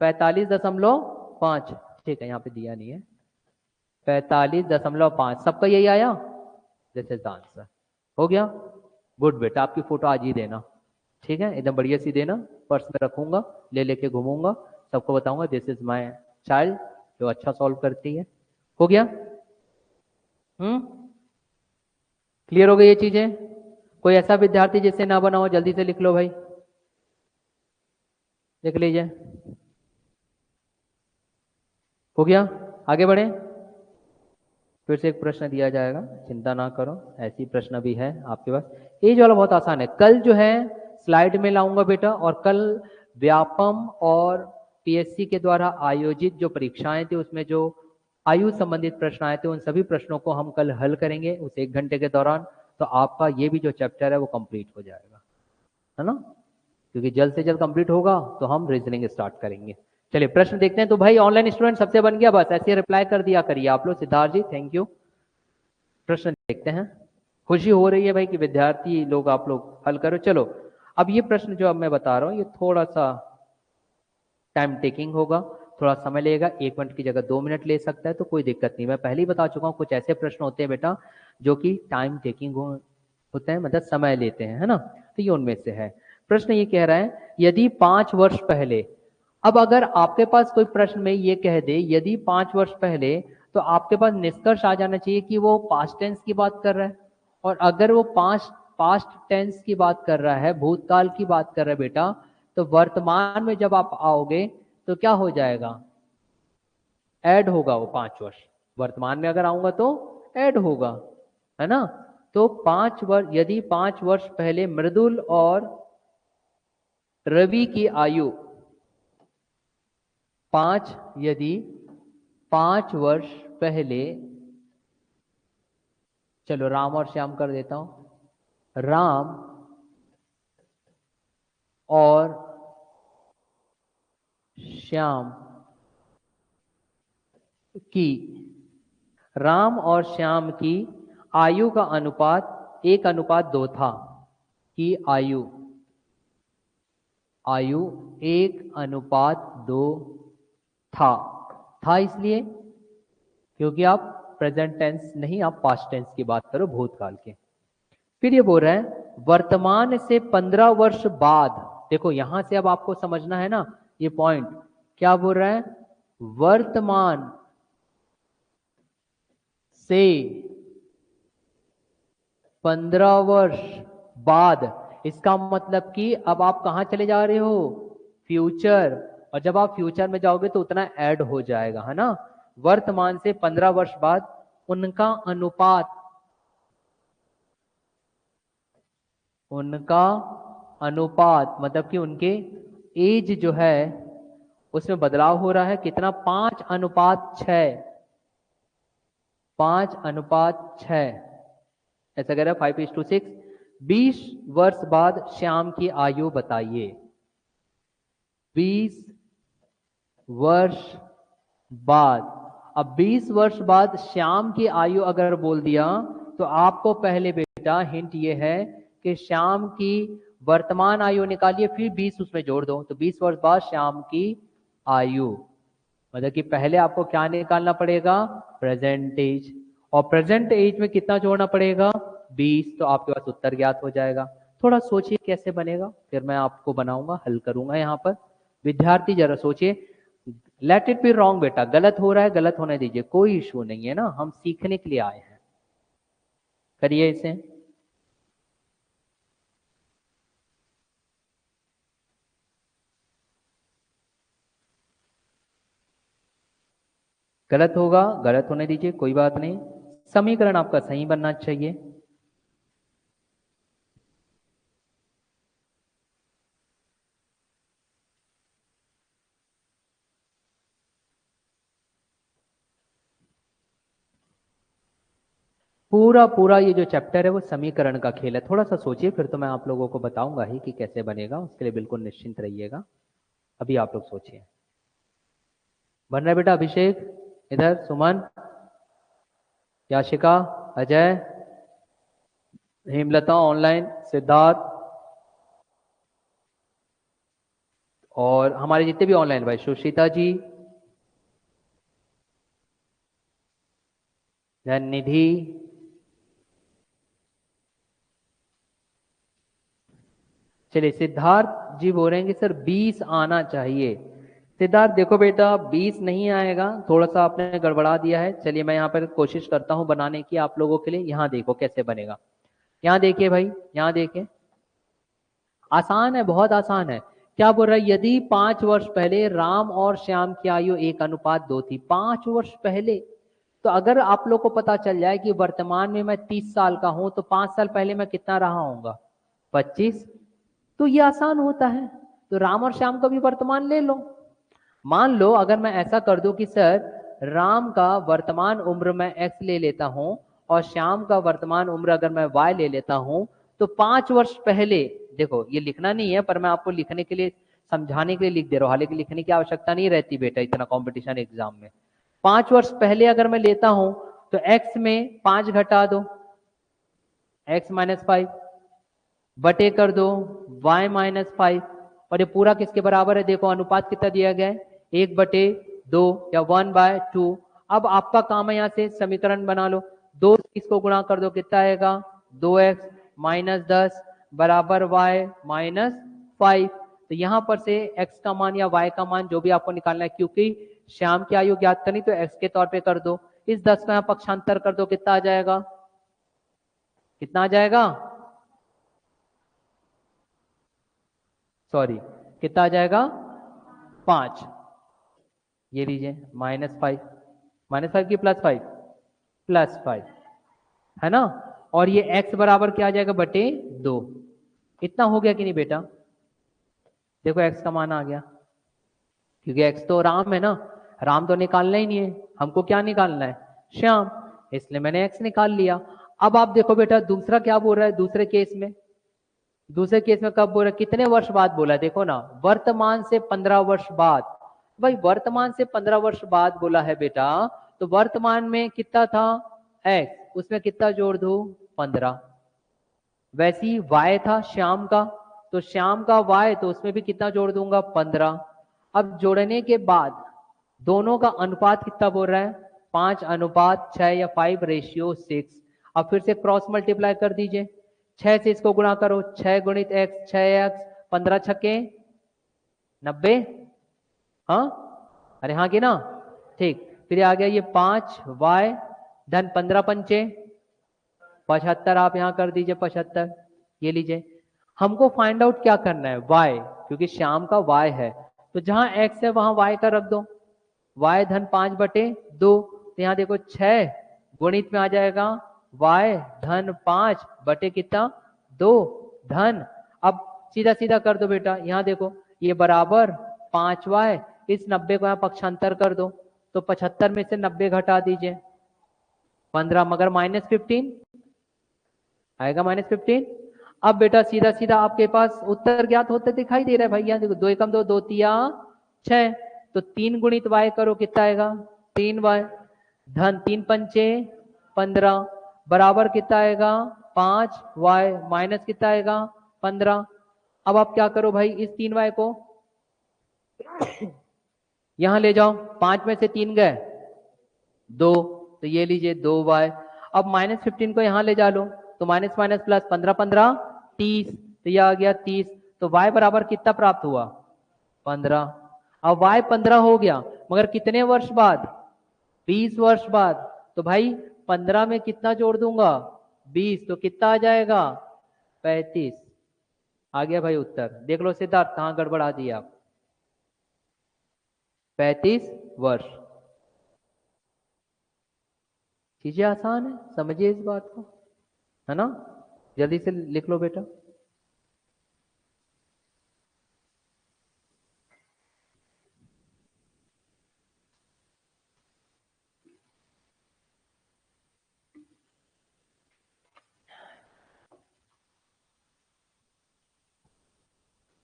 45.5, ठीक है यहाँ पे दिया नहीं है, 45.5 सबका यही आया, दिस इज द आंसर, हो गया। गुड बेटा, आपकी फोटो आज ही देना, ठीक है एकदम बढ़िया सी देना, पर्स में रखूंगा, ले लेके घूमूंगा, सबको बताऊंगा दिस इज माय चाइल्ड जो अच्छा सॉल्व करती है। हो गया, क्लियर हो गई ये चीजें। कोई ऐसा विद्यार्थी जिससे ना बना हो जल्दी से लिख लो भाई, लिख लीजिए। हो गया, आगे बढ़े। फिर से एक प्रश्न दिया जाएगा, चिंता ना करो, ऐसी प्रश्न भी है आपके पास। एज वाला बहुत आसान है, कल जो है स्लाइड में लाऊंगा बेटा, और कल व्यापम और पीएससी के द्वारा आयोजित जो परीक्षाएं थी उसमें जो आयु संबंधित प्रश्न आए थे उन सभी प्रश्नों को हम कल हल करेंगे उस 1 घंटे के दौरान। तो आपका ये भी जो चैप्टर है वो कंप्लीट हो जाएगा, है ना, क्योंकि जल्द से जल्द कंप्लीट होगा तो हम रीजनिंग स्टार्ट करेंगे। चलिए प्रश्न देखते हैं। तो भाई ऑनलाइन स्टूडेंट सबसे बन गया, बस ऐसे रिप्लाई कर दिया करिए आप लोग। सिद्धार्थ जी थैंक यू। प्रश्न देखते हैं। खुशी हो रही है भाई कि विद्यार्थी लोग आप लोग हल करो। चलो अब ये प्रश्न जो अब मैं बता रहा हूँ ये थोड़ा सा टाइम टेकिंग होगा, थोड़ा समय लगेगा, 1 मिनट की जगह 2 मिनट ले सकता है, तो कोई दिक्कत नहीं। मैं पहले ही बता चुका हूँ कुछ ऐसे प्रश्न होते हैं बेटा जो कि टाइम टेकिंग होते हैं, मतलब समय लेते हैं, है ना। तो ये उनमें से है। प्रश्न ये कह रहा है यदि 5 वर्ष पहले, अब अगर आपके पास कोई प्रश्न में ये कह दे यदि 5 वर्ष पहले, तो आपके पास निष्कर्ष आ जाना चाहिए कि वो पास्ट टेंस की बात कर रहा है। और अगर वो पास्ट टेंस की बात कर रहा है, भूतकाल की बात कर रहा है बेटा, तो वर्तमान में जब आप आओगे तो क्या हो जाएगा, ऐड होगा वो 5 वर्ष। वर्तमान में अगर आऊंगा तो ऐड होगा, है ना। तो 5 वर्ष, यदि 5 वर्ष पहले मृदुल और रवि की आयु 5, यदि 5 वर्ष पहले, चलो राम और श्याम कर देता हूं, राम और श्याम की, राम और श्याम की आयु का अनुपात 1:2 था। कि आयु 1:2 था इसलिए क्योंकि आप प्रेजेंट टेंस नहीं, आप पास्ट टेंस की बात करो, भूतकाल के। फिर ये बोल रहे हैं वर्तमान से 15 वर्ष बाद। देखो यहां से अब आपको समझना है ना ये पॉइंट। क्या बोल रहा है, वर्तमान से 15 वर्ष बाद। इसका मतलब कि अब आप कहां चले जा रहे हो, फ्यूचर। और जब आप फ्यूचर में जाओगे तो उतना ऐड हो जाएगा, है ना। वर्तमान से 15 वर्ष बाद उनका अनुपात, मतलब कि उनके एज जो है उसमें बदलाव हो रहा है। कितना, 5:6, 5:6, ऐसा कह रहा है 5:6। 20 वर्ष बाद श्याम की आयु बताइए। 20 वर्ष बाद, अब 20 वर्ष बाद श्याम की आयु अगर बोल दिया तो आपको पहले बेटा हिंट ये है कि श्याम की वर्तमान आयु निकालिए, फिर 20 उसमें जोड़ दो, तो 20 वर्ष बाद श्याम की आयु, मतलब कि पहले आपको क्या निकालना पड़ेगा, प्रेजेंट एज। और प्रेजेंट एज में कितना जोड़ना पड़ेगा, 20। तो आपके पास उत्तर ज्ञात हो जाएगा। थोड़ा सोचिए कैसे बनेगा, फिर मैं आपको बनाऊंगा, हल करूंगा यहाँ पर। विद्यार्थी जरा सोचिए। लेट इट बी रॉन्ग बेटा, गलत हो रहा है गलत होने दीजिए, कोई इशू नहीं है ना, हम सीखने के लिए आए हैं। करिए इसे। गलत होगा, गलत होने दीजिए, कोई बात नहीं। समीकरण आपका सही बनना चाहिए। पूरा पूरा ये जो चैप्टर है वो समीकरण का खेल है। थोड़ा सा सोचिए, फिर तो मैं आप लोगों को बताऊंगा ही कि कैसे बनेगा, उसके लिए बिल्कुल निश्चिंत रहिएगा। अभी आप लोग सोचिए। बन रहा है बेटा अभिषेक, इधर सुमन, याशिका, अजय, हेमलता ऑनलाइन, सिद्धार्थ, और हमारे जितने भी ऑनलाइन भाई, सुशीता जी, निधि, चलिए सिद्धार्थ जी बोल रहे हैं कि सर 20 आना चाहिए। सिद्धार्थ देखो बेटा 20 नहीं आएगा, थोड़ा सा आपने गड़बड़ा दिया है। चलिए मैं यहाँ पर कोशिश करता हूँ बनाने की आप लोगों के लिए। यहाँ देखो कैसे बनेगा, यहाँ देखिए भाई, यहाँ देखिए, आसान है, बहुत आसान है। क्या बोल रहा है, यदि 5 वर्ष पहले राम और श्याम की आयु 1:2 थी, 5 वर्ष पहले। तो अगर आप लोग को पता चल जाए कि वर्तमान में मैं 30 साल का हूं, तो 5 साल पहले मैं कितना रहा होऊंगा, 25। तो ये आसान होता है। तो राम और श्याम का भी वर्तमान ले लो। मान लो अगर मैं ऐसा कर दूं कि सर राम का वर्तमान उम्र मैं x ले लेता हूं और श्याम का वर्तमान उम्र अगर मैं y ले लेता हूं, तो 5 वर्ष पहले, देखो ये लिखना नहीं है पर मैं आपको लिखने के लिए समझाने के लिए लिख दे रहा हूँ, हालांकि लिखने की आवश्यकता नहीं रहती बेटा इतना कंपटीशन एग्जाम में। 5 वर्ष पहले अगर मैं लेता हूं तो x में 5 घटा दो, x माइनस 5 बटे कर दो y माइनस 5, और ये पूरा किसके बराबर है? देखो अनुपात कितना दिया गया है, 1/2 या 1/2। अब आपका काम है यहाँ से समीकरण बना लो, 2 इसको गुणा कर दो, कितना आएगा? 2x माइनस 10 बराबर y माइनस 5। तो यहां पर से x का मान या y का मान जो भी आपको निकालना है, क्योंकि श्याम की आयु ज्ञात करनी तो x के तौर पे कर दो। इस 10 का यहाँ पक्षांतर कर दो, कितना आ जाएगा? कितना आ जाएगा? सॉरी, कितना आ जाएगा? 5। ये लीजिए -5 की +5 +5 है ना, और ये x बराबर क्या आ जाएगा? बटे 2। इतना हो गया कि नहीं बेटा? देखो x का मान आ गया, क्योंकि x तो राम है ना, राम तो निकालना ही नहीं है, हमको क्या निकालना है? श्याम, इसलिए मैंने x निकाल लिया। अब आप देखो बेटा दूसरा क्या बोल रहा है, दूसरे केस में कब बोला? कितने वर्ष बाद बोला? देखो ना, वर्तमान से 15 वर्ष बाद। भाई वर्तमान से 15 वर्ष बाद बोला है बेटा, तो वर्तमान में कितना था? x, उसमें कितना जोड़ दो? 15। वैसे ही y था श्याम का, तो श्याम का y, तो उसमें भी कितना जोड़ दूंगा? 15। अब जोड़ने के बाद दोनों का अनुपात कितना बोल रहा है? 5:6 या 5:6। अब फिर से क्रॉस मल्टीप्लाई कर दीजिए, 6 से इसको गुणा करो, 6 गुणित x 6x, 15 छक्के 90। हाँ, अरे हाँ की ना, ठीक। फिर आ गया ये 5y धन 15 पंचे 75, आप यहां कर दीजिए 75। ये लीजिए, हमको फाइंड आउट क्या करना है? y, क्योंकि श्याम का y है, तो जहां x है वहां y का रख दो, y धन 5/2। तो यहाँ देखो 6 गुणित में आ जाएगा y धन 5 बटे कितना? 2 धन, अब सीधा सीधा कर दो बेटा, यहाँ देखो ये बराबर 5y, इस 90 को यहाँ पक्षांतर कर दो, तो 75 में से 90 घटा दीजिए, 15, मगर -15 आएगा, -15। अब बेटा सीधा सीधा आपके पास उत्तर ज्ञात होते दिखाई दे रहा है भाई, यहाँ देखो 2 एकम 2, 2 तिया 6, तो 3 गुणित y करो, कितना आएगा? 3y धन 3 पंचे 15 बराबर कितना आएगा? 5y माइनस कितना आएगा? 15। अब आप क्या करो भाई, इस 3y को यहां ले जाओ, 5 में से 3 गए 2, तो ये लीजिए 2y। अब -15 को यहां ले जा लो, तो माइनस माइनस प्लस 15 15 30, तो यह आ गया 30। तो y बराबर कितना प्राप्त हुआ? 15। अब y 15 हो गया, मगर कितने वर्ष बाद? 20 वर्ष बाद। तो भाई 15 में कितना जोड़ दूंगा? 20, तो कितना आ जाएगा? 35। आ गया भाई उत्तर, देख लो सिद्धार्थ कहां गड़बड़ा दिया आप। 35 वर्ष। चीजें आसान है, समझिए इस बात को, है ना? जल्दी से लिख लो बेटा।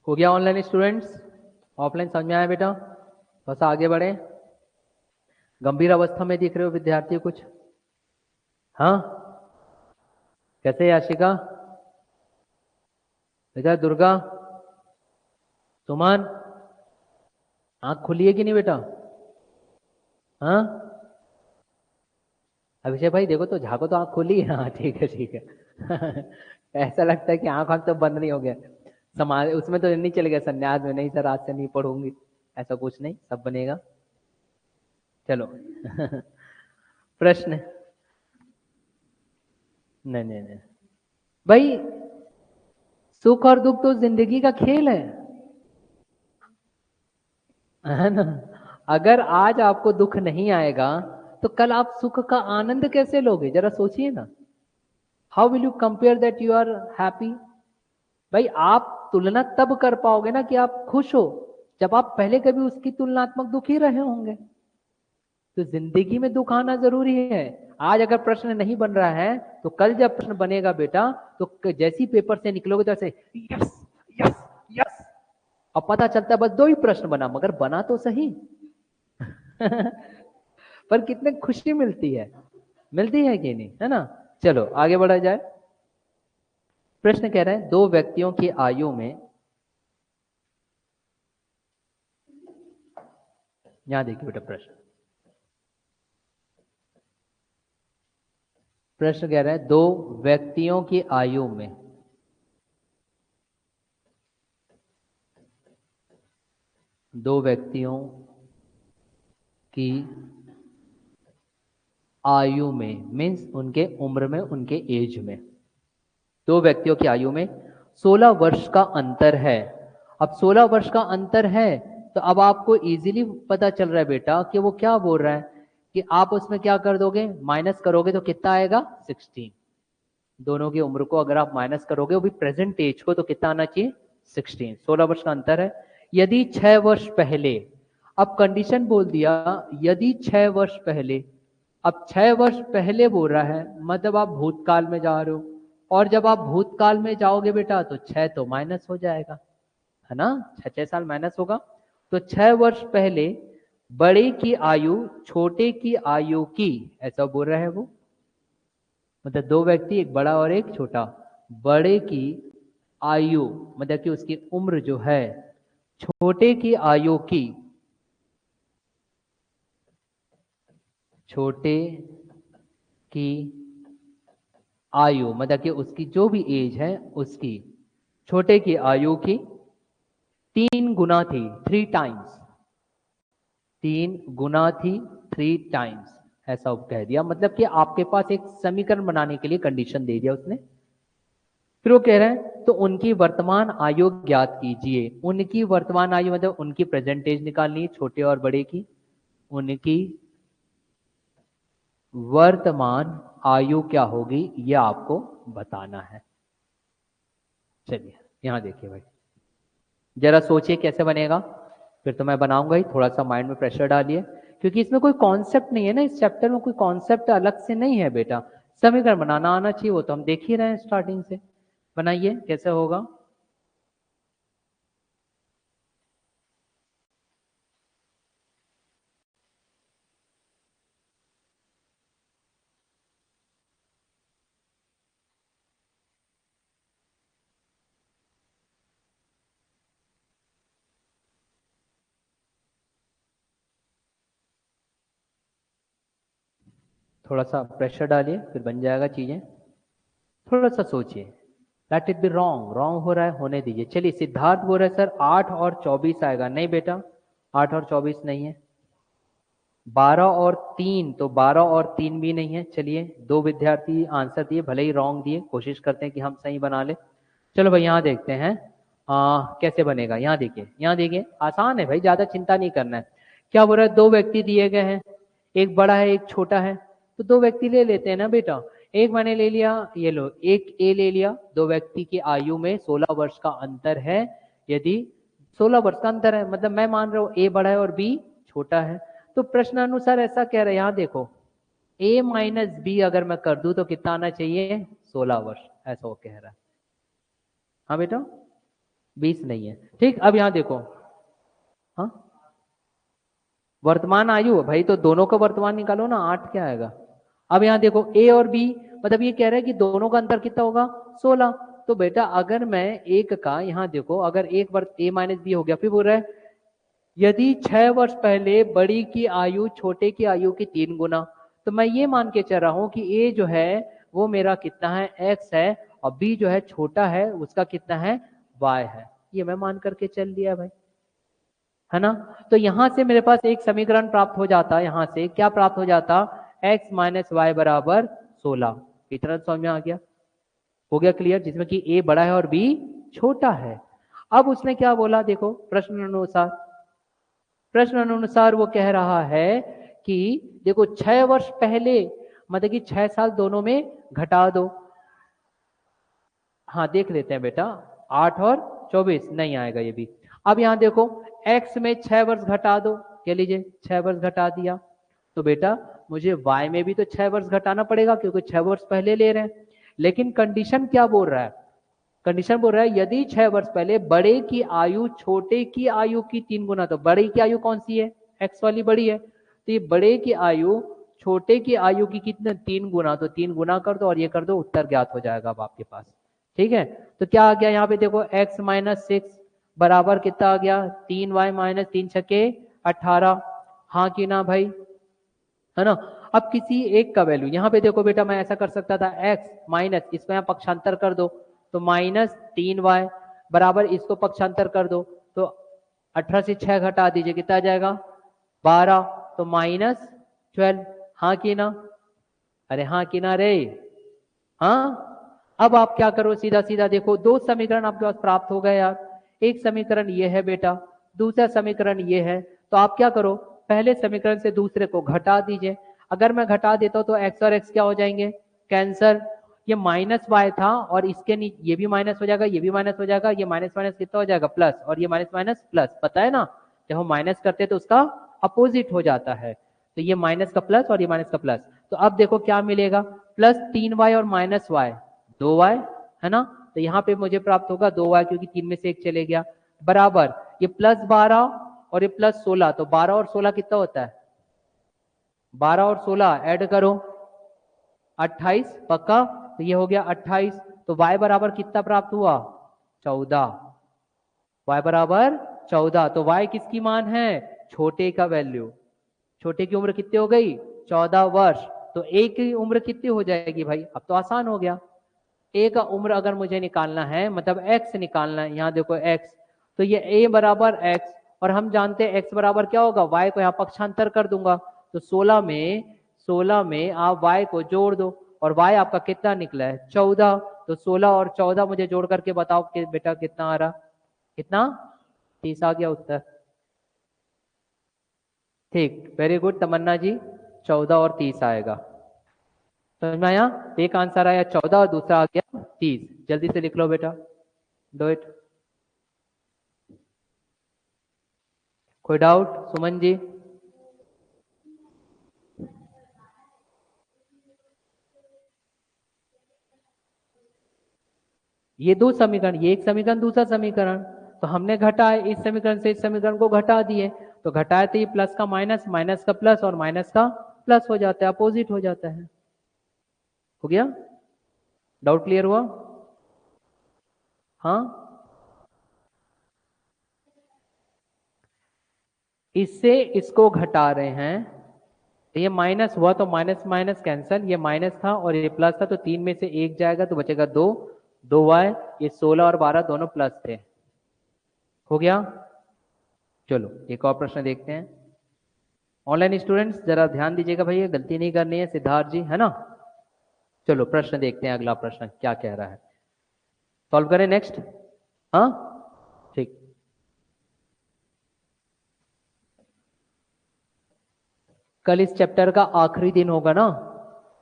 हो गया ऑनलाइन स्टूडेंट्स? ऑफलाइन समझ में आया बेटा? बस आगे बढ़े। गंभीर अवस्था में दिख रहे हो विद्यार्थी कुछ? हाँ, कैसे याशिका? बेटा दुर्गा, सुमन, आंख खुली है कि नहीं बेटा? हाँ, अभिषेक भाई देखो तो, झाको तो, आंख खुली है? हाँ ठीक है ठीक है। ऐसा लगता है कि आंख तो बंद नहीं हो गया, समाज उसमें तो नहीं चल गया संन्यास में, नहीं सर आज से नहीं पढ़ूंगी, ऐसा कुछ नहीं, सब बनेगा। चलो। प्रश्न? नहीं नहीं नहीं भाई, सुख और दुख तो जिंदगी का खेल है ना? अगर आज आपको दुख नहीं आएगा तो कल आप सुख का आनंद कैसे लोगे? जरा सोचिए ना। How will you compare that you are happy? भाई आप तुलना तब कर पाओगे ना कि आप खुश हो, जब आप पहले कभी उसकी तुलनात्मक दुखी रहे होंगे। तो जिंदगी में दुख आना जरूरी है। आज अगर प्रश्न नहीं बन रहा है तो कल जब प्रश्न बनेगा बेटा, तो जैसी पेपर से निकलोगे तो ऐसे यस यस यस, अब पता चलता है बस 2 ही प्रश्न बना, मगर बना तो सही। पर कितने खुशी मिलती है कि नहीं, है ना। चलो आगे बढ़ा जाए। प्रश्न कह रहे हैं 2 व्यक्तियों की आयु में, यहां देखिए बेटा प्रश्न कह रहे हैं 2 व्यक्तियों की आयु में, 2 व्यक्तियों की आयु में मीन्स उनके उम्र में, उनके एज में, 2 व्यक्तियों की आयु में 16 वर्ष का अंतर है। अब 16 वर्ष का अंतर है तो अब आपको इजीली पता चल रहा है बेटा कि वो क्या बोल रहा है कि आप उसमें क्या कर दोगे, माइनस करोगे तो कितना आएगा 16। दोनों की उम्र को अगर आप माइनस करोगे वो भी प्रेजेंट एज को, तो कितना आना चाहिए 16। 16 वर्ष का अंतर है। यदि 6 वर्ष पहले, अब कंडीशन बोल दिया यदि 6 वर्ष पहले, अब 6 वर्ष पहले बोल रहा है मतलब आप भूतकाल में जा रहे हो, और जब आप भूतकाल में जाओगे बेटा तो 6 तो माइनस हो जाएगा, है ना, 6 साल माइनस होगा। तो 6 वर्ष पहले बड़े की आयु छोटे की आयु की, ऐसा बोल रहा है वो, मतलब 2 व्यक्ति, एक बड़ा और एक छोटा, बड़े की आयु मतलब कि उसकी उम्र जो है छोटे की आयु की, छोटे की आयु मतलब कि उसकी जो भी एज है उसकी, छोटे की आयु की 3 गुना थी, 3 टाइम्स, 3 गुना थी, 3 टाइम्स, ऐसा कह दिया। मतलब कि आपके पास एक समीकरण बनाने के लिए कंडीशन दे दिया उसने। फिर वो कह रहे हैं तो उनकी वर्तमान आयु ज्ञात कीजिए। उनकी वर्तमान आयु मतलब उनकी प्रेजेंटेज निकालनी है, छोटे और बड़े की। उनकी वर्तमान आयु क्या होगी ये आपको बताना है। चलिए यहां देखिए भाई, जरा सोचिए कैसे बनेगा, फिर तो मैं बनाऊंगा ही, थोड़ा सा माइंड में प्रेशर डालिए, क्योंकि इसमें कोई कॉन्सेप्ट नहीं है ना, इस चैप्टर में कोई कॉन्सेप्ट अलग से नहीं है बेटा। समीकरण बनाना आना चाहिए, वो तो हम देख ही रहे हैं स्टार्टिंग से। बनाइए कैसे होगा। थोड़ा सा प्रेशर डालिए फिर बन जाएगा चीजें। थोड़ा सा सोचिए, let it be wrong, wrong हो रहा है होने दीजिए। चलिए सिद्धार्थ बोल रहे सर 8 और 24 आएगा, नहीं बेटा 8 और 24 नहीं है। 12 और 3, तो 12 और 3 भी नहीं है। चलिए 2 विद्यार्थी आंसर दिए, भले ही रॉन्ग दिए, कोशिश करते हैं कि हम सही बना ले। चलो भाई यहाँ देखते हैं कैसे बनेगा। यहाँ देखिए आसान है भाई, ज्यादा चिंता नहीं करना है। क्या बोल रहा है, 2 व्यक्ति दिए गए हैं, एक बड़ा है एक छोटा है, तो 2 व्यक्ति ले लेते हैं ना बेटा। एक मैंने ले लिया, ये लो एक ए ले लिया। 2 व्यक्ति की आयु में 16 वर्ष का अंतर है, यदि 16 वर्ष का अंतर है मतलब मैं मान रहा हूं ए बड़ा है और बी छोटा है, तो प्रश्न अनुसार ऐसा कह रहे हैं। यहाँ देखो a माइनस बी अगर मैं कर दूं तो कितना आना चाहिए 16 वर्ष, ऐसा वो कह रहा है। हाँ बेटा 20 नहीं है, ठीक। अब यहाँ देखो, हाँ वर्तमान आयु भाई, तो दोनों का वर्तमान निकालो ना, 8 क्या आएगा। अब यहाँ देखो ए और बी, मतलब ये कह रहा है कि दोनों का अंतर कितना होगा 16। तो बेटा अगर मैं एक का, यहाँ देखो अगर एक वर्ष ए माइनस बी हो गया, फिर बोल रहा है यदि 6 वर्ष पहले बड़ी की आयु छोटे की आयु की 3 गुना, तो मैं ये मान के चल रहा हूं कि ए जो है वो मेरा कितना है x है, और बी जो है छोटा है उसका कितना है y है। ये मैं मान करके चल दिया भाई, है ना। तो यहां से मेरे पास एक समीकरण प्राप्त हो जाता, यहां से क्या प्राप्त हो जाता, x माइनस वाई बराबर 16। इतना समझ में आ गया, हो गया क्लियर, जिसमें कि a बड़ा है और b छोटा है। अब उसने क्या बोला देखो, प्रश्न अनुसार वो कह रहा है कि देखो 6 वर्ष पहले मतलब कि 6 साल दोनों में घटा दो। हाँ देख लेते हैं बेटा, 8 और 24 नहीं आएगा ये भी। अब यहाँ देखो x में 6 वर्ष घटा दो, कह लीजिए 6 वर्ष घटा दिया, तो बेटा मुझे y में भी तो 6 वर्ष घटाना पड़ेगा क्योंकि 6 वर्ष पहले ले रहे हैं। लेकिन कंडीशन क्या बोल रहा है, कंडीशन बोल रहा है यदि 6 वर्ष पहले बड़े की आयु छोटे की आयु की 3 गुना, तो बड़े की आयु कौन सी है, एक्स वाली बड़ी है, तो ये बड़े की आयु छोटे की आयु की कितने 3 गुना, तो 3 गुना कर दो और ये कर दो, उत्तर ज्ञात हो जाएगा अब आपके पास। ठीक है, तो क्या आ गया यहाँ पे देखो x माइनस 6 बराबर कितना आ गया 3y माइनस 3 छके 18। हाँ कि ना भाई, है ना। अब किसी एक का वैल्यू यहाँ पे देखो बेटा, मैं ऐसा कर सकता था x माइनस इसको यहाँ पक्षांतर कर दो तो माइनस 3y बराबर इसको पक्षांतर कर दो तो 18 से 6 घटा दीजिए कितना आ जाएगा 12, तो माइनस 12। हाँ कि ना, अरे हाँ कि ना रे, हाँ। अब आप क्या करो, सीधा सीधा देखो, दो समीकरण आपके पास प्राप्त हो गए यार। एक समीकरण ये है बेटा, दूसरा समीकरण ये है, तो आप क्या करो, पहले समीकरण से दूसरे को घटा दीजिए। अगर मैं घटा देता हूं तो x और x क्या हो जाएंगे, कैंसर। ये माइनस वाई था और इसके नीचे ये भी माइनस हो जाएगा, ये भी माइनस हो जाएगा, ये माइनस माइनस कितना हो जाएगा प्लस, और ये माइनस माइनस प्लस, पता है ना, जब हम माइनस करते हैं तो उसका अपोजिट हो जाता है। तो ये माइनस का प्लस और ये माइनस का प्लस, तो अब देखो क्या मिलेगा, प्लस 3y और माइनस वाई 2y, है ना। तो यहाँ पे मुझे प्राप्त होगा 2y क्योंकि 3 में से 1 चले गया, बराबर ये प्लस 12 और ये प्लस 16, तो 12 और 16 कितना होता है, 12 और 16 ऐड करो 28 पक्का, तो ये हो गया 28। तो y बराबर कितना प्राप्त हुआ 14, y बराबर 14। तो y किसकी मान है, छोटे का वैल्यू, छोटे की उम्र कितनी हो गई 14 वर्ष। तो a की उम्र कितनी हो जाएगी भाई, अब तो आसान हो गया। a का उम्र अगर मुझे निकालना है, मतलब x निकालना है, यहाँ देखो x, तो ये a बराबर x, और हम जानते हैं x बराबर क्या होगा, y को यहाँ पक्षांतर कर दूंगा, तो 16 में आप y को जोड़ दो और y आपका कितना निकला है 14, तो 16 और 14 मुझे जोड़ करके बताओ कि बेटा कितना आ रहा, कितना 30 आ गया उत्तर। ठीक, वेरी गुड तमन्ना जी, 14 और 30 आएगा, समझ में आया। एक आंसर आया 14 और दूसरा आ गया 30, जल्दी से लिख लो बेटा, डू इट। कोई डाउट सुमन जी, ये दो समीकरण, ये एक समीकरण दूसरा समीकरण, तो हमने घटाए इस समीकरण से इस समीकरण को घटा दिए, तो घटाए तो ये प्लस का माइनस, माइनस का प्लस और माइनस का प्लस हो जाता है, अपोजिट हो जाता है। हो गया, डाउट क्लियर हुआ, हाँ। इससे इसको घटा रहे हैं, तो ये माइनस हुआ तो माइनस माइनस कैंसल, ये माइनस था और ये प्लस था, तो 3 में से 1 जाएगा तो बचेगा 2, 2y, ये 16 और 12 दोनों प्लस थे। हो गया, चलो एक और प्रश्न देखते हैं। ऑनलाइन स्टूडेंट्स जरा ध्यान दीजिएगा भाई, ये गलती नहीं करनी है, सिद्धार्थ जी, है ना। चलो प्रश्न देखते हैं, अगला प्रश्न क्या कह रहा है, सॉल्व करें नेक्स्ट, हाँ ठीक। कल इस चैप्टर का आखिरी दिन होगा ना,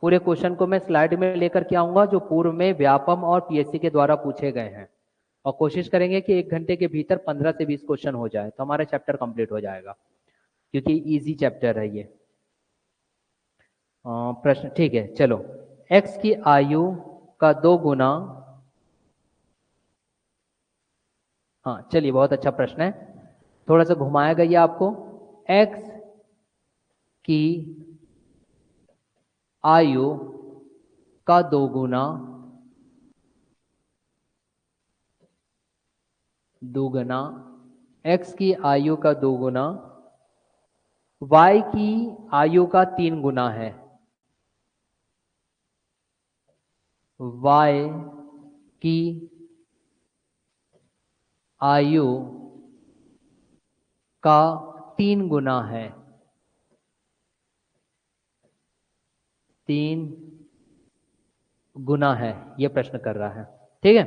पूरे क्वेश्चन को मैं स्लाइड में लेकर के आऊंगा जो पूर्व में व्यापम और पीएससी के द्वारा पूछे गए हैं, और कोशिश करेंगे कि 1 घंटे के भीतर 15 से 20 क्वेश्चन हो जाए, तो हमारा चैप्टर कंप्लीट हो जाएगा, क्योंकि इजी चैप्टर है ये। प्रश्न ठीक है, चलो, x की आयु का 2 गुना, हाँ चलिए बहुत अच्छा प्रश्न है, थोड़ा सा घुमाया गया आपको। x की आयु का 2 गुना, दुगना, x की आयु का 2 गुना y की आयु का 3 गुना है, y की आयु का 3 गुना है, 3 गुना है, ये प्रश्न कर रहा है, ठीक है।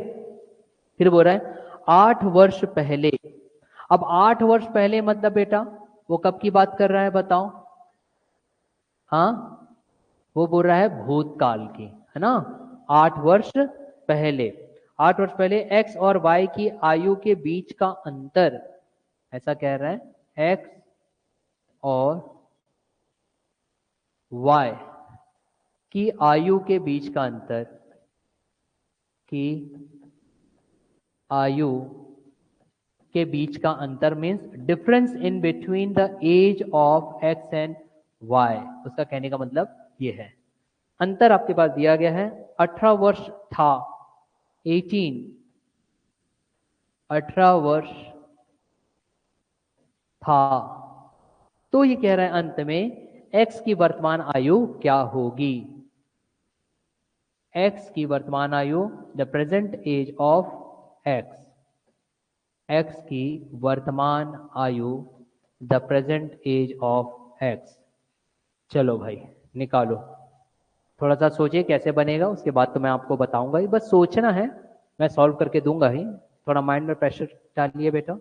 फिर बोल रहा है 8 वर्ष पहले, अब 8 वर्ष पहले मतलब बेटा वो कब की बात कर रहा है बताओ, हाँ वो बोल रहा है भूतकाल की, है ना। 8 वर्ष पहले, 8 वर्ष पहले x और y की आयु के बीच का अंतर, ऐसा कह रहा है, x और y की आयु के बीच का अंतर, की आयु के बीच का अंतर means difference in between the age of X and Y. उसका कहने का मतलब ये है, अंतर आपके पास दिया गया है 18 वर्ष था, 18 वर्ष था, तो ये कह रहा है अंत में x की वर्तमान आयु क्या होगी। x की वर्तमान आयु, the present age of x, x की वर्तमान आयु, the present age of x। चलो भाई निकालो, थोड़ा सा सोचिए कैसे बनेगा, उसके बाद तो मैं आपको बताऊंगा ही, बस सोचना है, मैं सॉल्व करके दूंगा ही, थोड़ा माइंड में प्रेशर डालिए बेटा।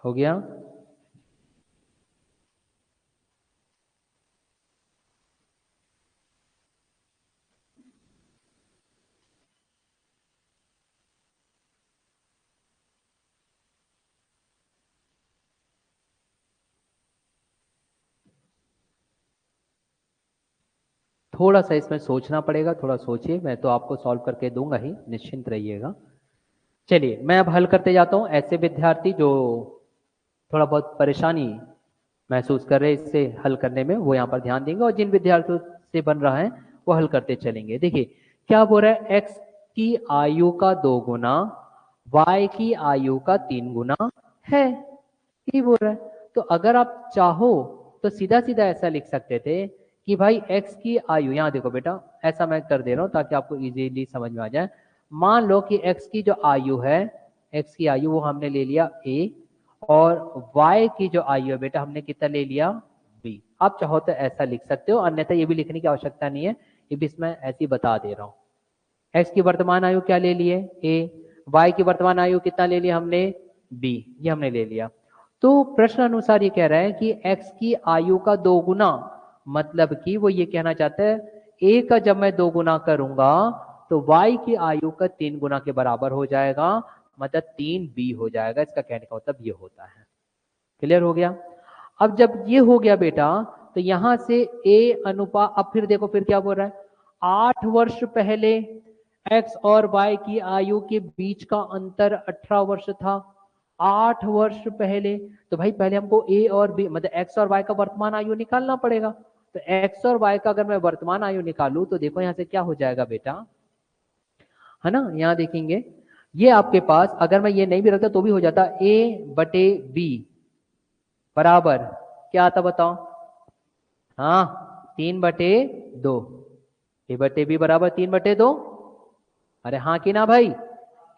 हो गया? थोड़ा सा इसमें सोचना पड़ेगा, थोड़ा सोचिए, मैं तो आपको सॉल्व करके दूंगा ही, निश्चिंत रहिएगा। चलिए मैं अब हल करते जाता हूँ। ऐसे विद्यार्थी जो थोड़ा बहुत परेशानी महसूस कर रहे हैं इससे हल करने में, वो यहाँ पर ध्यान देंगे, और जिन विद्यार्थियों से बन रहा है वो हल करते चलेंगे। देखिए क्या बोल रहा है, x की आयु का 2 गुना y की आयु का 3 गुना है, ये बोल रहा है। तो अगर आप चाहो तो सीधा सीधा ऐसा लिख सकते थे कि भाई x की आयु, यहाँ देखो बेटा ऐसा मैं कर दे रहा हूँ ताकि आपको इजीली समझ में आ जाए। मान लो कि x की जो आयु है, x की आयु वो हमने ले लिया a, और y की जो आयु है बेटा हमने कितना ले लिया b। आप चाहो तो ऐसा लिख सकते हो, अन्यथा ये भी लिखने की आवश्यकता नहीं है, ये भी इसमें ऐसे ही बता दे रहा हूँ। x की वर्तमान आयु क्या ले लिए a, y की वर्तमान आयु कितना ले लिया हमने b, ये हमने ले लिया। तो प्रश्न अनुसार ये कह रहा है कि x की आयु का 2 गुना, मतलब कि वो ये कहना चाहता है a का जब मैं 2 गुना करूंगा तो y की आयु का 3 गुना के बराबर हो जाएगा, मतलब 3b हो जाएगा। इसका कहने का मतलब ये होता है। क्लियर हो गया? अब जब ये हो गया बेटा तो यहां से a अनुपात, अब फिर देखो फिर क्या बोल रहा है, 8 वर्ष पहले x और y की आयु के बीच का अंतर 18 वर्ष था। 8 वर्ष पहले, तो भाई पहले हमको a और b मतलब x और y का वर्तमान आयु निकालना पड़ेगा। तो x और y का अगर मैं वर्तमान आयु निकालूं तो देखो यहां से क्या हो जाएगा बेटा, है ना, यहां देखेंगे ये आपके पास, अगर मैं ये नहीं भी रखता तो भी हो जाता, a बटे b बराबर क्या आता बताओ, हाँ 3/2, ए बटे बी बराबर 3/2। अरे हाँ कि ना भाई,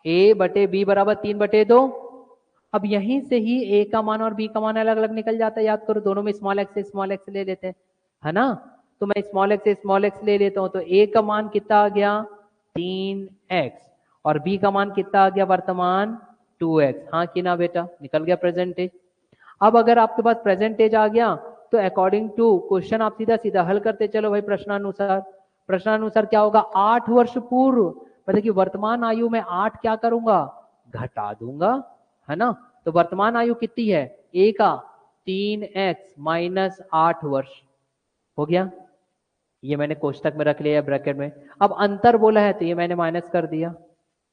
a बटे बी बराबर 3/2। अब यहीं से ही a का मान और b का मान अलग अलग निकल जाता है, याद करो दोनों में स्मॉल एक्स से स्मॉल एक्स ले लेते हैं, है ना। तो मैं स्मॉल एक्स से स्मॉल एक्स ले लेता हूं, तो a का मान कितना आ गया 3x, और b का मान कितना आ गया वर्तमान 2x। हाँ कि ना बेटा, निकल गया प्रेजेंटेज। अब अगर आपके पास प्रेजेंटेज आ गया तो अकॉर्डिंग टू क्वेश्चन आप सीधा सीधा हल करते चलो भाई प्रश्नानुसार। प्रश्नानुसार क्या होगा, 8 वर्ष पूर्व, मतलब कि वर्तमान आयु में 8 क्या करूंगा, घटा दूंगा, है ना। तो वर्तमान आयु कितनी है a का 3x माइनस 8 वर्ष, हो गया। ये मैंने कोष्टक में रख लिया ब्रैकेट में। अब अंतर बोला है तो ये मैंने माइनस कर दिया,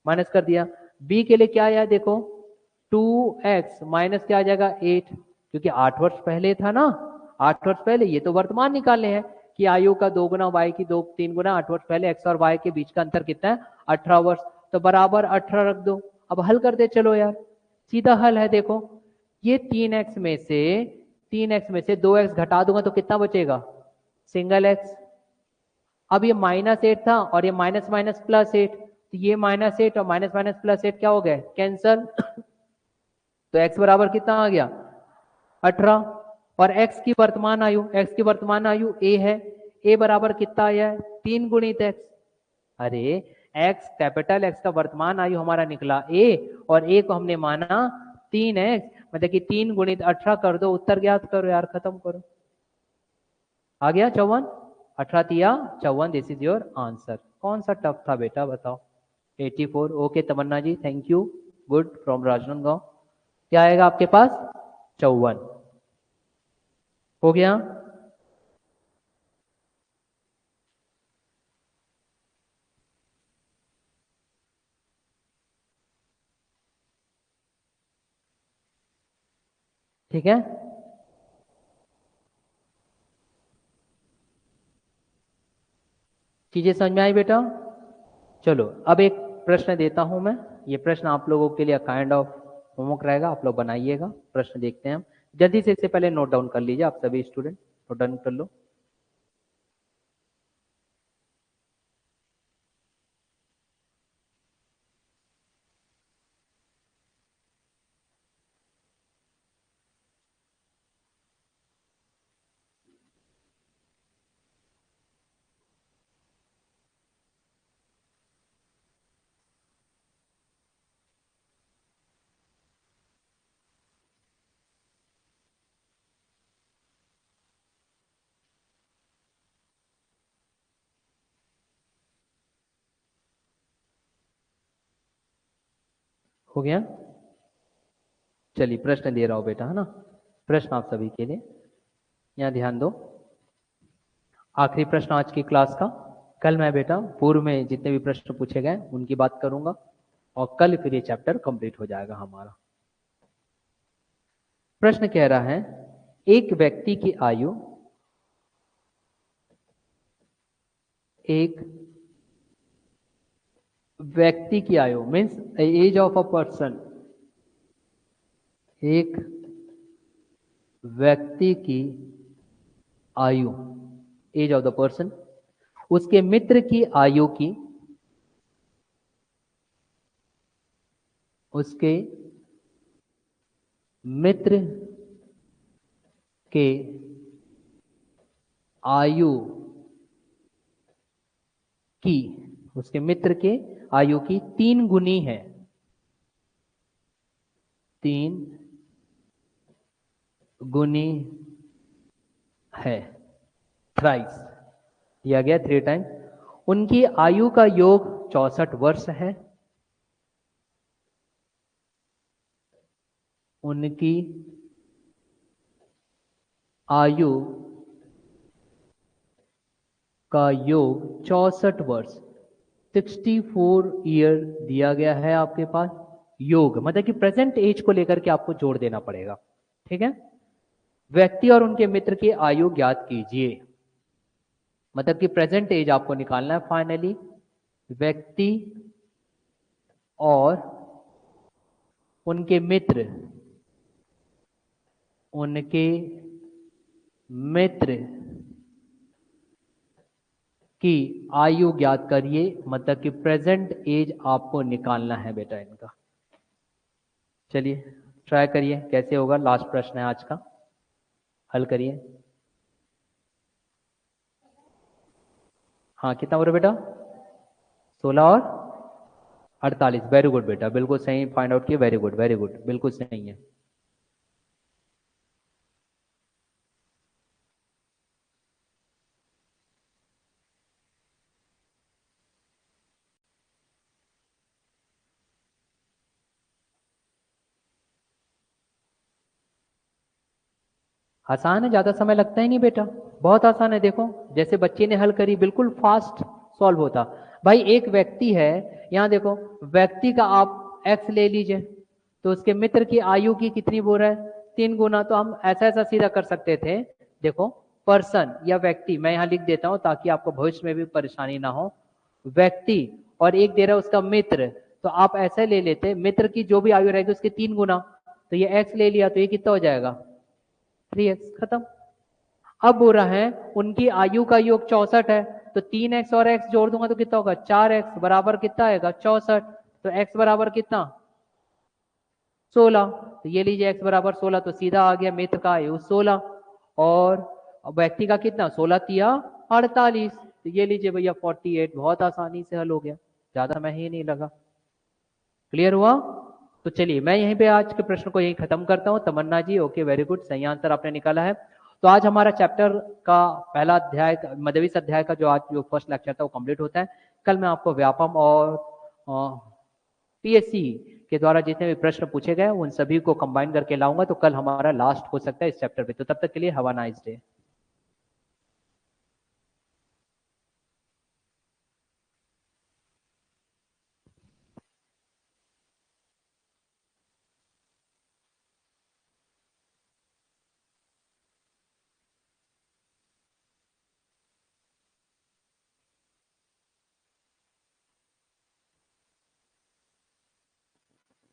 माइनस कर दिया। b के लिए क्या आया देखो, 2x माइनस क्या आ जाएगा 8, क्योंकि 8 वर्ष पहले था ना, 8 वर्ष पहले, ये तो वर्तमान निकाले हैं कि आयु का 2 गुना y की 3 गुना, 8 वर्ष पहले x और y के बीच का अंतर कितना है 18 वर्ष, तो बराबर 18 रख दो। अब हल कर दे चलो यार, सीधा हल है देखो, ये 3x में से 2x घटा दूंगा तो कितना बचेगा, सिंगल x। अब ये -8 था और ये माइनस माइनस प्लस 8, तो ये -8 और माइनस माइनस प्लस 8 क्या हो गए कैंसल। तो x बराबर कितना आ गया 18, और x की वर्तमान आयु, x की वर्तमान आयु a है, a बराबर कितना आया है 3 गुणित x। अरे x कैपिटल x का वर्तमान आयु हमारा निकला a, और a को हमने माना 3x, मतलब कि 3 गुणित 18 कर दो, उत्तर ज्ञात करो यार, खत्म करो। आ गया 54, 18 तिया 54, दिस इज योर आंसर। कौन सा टफ था बेटा बताओ? 84। Okay Tamanna ji, thank you, good, from Rajnandgaon. क्या आएगा आपके पास? 54। हो गया? ठीक है, चीजें समझ में आई बेटा? चलो अब एक प्रश्न देता हूं मैं। ये प्रश्न आप लोगों के लिए काइंड ऑफ होमवर्क रहेगा, आप लोग बनाइएगा। प्रश्न देखते हैं हम। जल्दी से इससे पहले नोट डाउन कर लीजिए आप सभी स्टूडेंट, नोट डाउन कर लो। हो गया? चलिए प्रश्न दे रहा हूं बेटा, है ना? प्रश्न आप सभी के लिए, यहाँ ध्यान दो। आखिरी प्रश्न आज की क्लास का। कल मैं बेटा पूर्व में जितने भी प्रश्न पूछे गए उनकी बात करूंगा और कल फिर ये चैप्टर कंप्लीट हो जाएगा हमारा। प्रश्न कह रहा है, एक व्यक्ति की आयु, एक व्यक्ति की आयु means age of a person, एक व्यक्ति की आयु, एज ऑफ द पर्सन, उसके मित्र की आयु की, उसके मित्र के आयु की, उसके मित्र के आयु की 3 गुनी है, 3 गुनी है, थ्राइस दिया गया 3 टाइम्स। उनकी आयु का योग 64 वर्ष है। उनकी आयु का योग 64 वर्ष, 64 ईयर दिया गया है आपके पास। योग मतलब कि प्रेजेंट एज को लेकर के आपको जोड़ देना पड़ेगा, ठीक है? व्यक्ति और उनके मित्र की आयु ज्ञात कीजिए, मतलब कि प्रेजेंट एज आपको निकालना है फाइनली। व्यक्ति और उनके मित्र, उनके मित्र की आयु ज्ञात करिए, मतलब कि प्रेजेंट एज आपको निकालना है बेटा इनका। चलिए ट्राई करिए कैसे होगा। लास्ट प्रश्न है आज का, हल करिए। हाँ कितना हो रहा बेटा? 16 और 48। वेरी गुड बेटा, बिल्कुल सही फाइंड आउट किए। वेरी गुड वेरी गुड, बिल्कुल सही है। आसान है, ज्यादा समय लगता ही नहीं बेटा, बहुत आसान है। देखो जैसे बच्चे ने हल करी, बिल्कुल फास्ट सॉल्व होता। भाई एक व्यक्ति है, यहाँ देखो व्यक्ति का आप एक्स ले लीजिए, तो उसके मित्र की आयु की कितनी बोल रहा है? 3 गुना। तो हम ऐसा ऐसा सीधा कर सकते थे। देखो पर्सन या व्यक्ति, मैं यहाँ लिख देता हूँ ताकि आपको भविष्य में भी परेशानी ना हो। व्यक्ति और एक दे रहा है उसका मित्र, तो आप ऐसे ले लेते, मित्र की जो भी आयु रहेगी उसके 3 गुना। तो ये एक्स ले लिया, तो ये कितना हो जाएगा? 3x, खत्म। अब हो रहा है उनकी आयु का योग 64 है, तो 3x और x जोड़ दूंगा तो कितना होगा? 4x बराबर कितना आएगा? 64। तो x बराबर कितना? 16। तो ये लीजिए x बराबर 16, तो सीधा आ गया मित्र का आयु 16 और व्यक्ति का कितना? 16 तिया 48। तो ये लीजिए भैया 48। बहुत आसानी से हल हो गया, ज्यादा समय ही नहीं लगा। क्लियर हुआ? तो चलिए मैं यहीं पे आज के प्रश्न को यहीं खत्म करता हूं। तमन्ना जी ओके, वेरी गुड, सही आंसर आपने निकाला है। तो आज हमारा चैप्टर का पहला अध्याय, मध्यवित्त अध्याय का जो आज जो फर्स्ट लेक्चर था वो कंप्लीट होता है। कल मैं आपको व्यापम और पीएससी के द्वारा जितने भी प्रश्न पूछे गए उन सभी को कंबाइन करके लाऊंगा, तो कल हमारा लास्ट हो सकता है इस चैप्टर पे। तो तब तक के लिए हैव अ नाइस डे।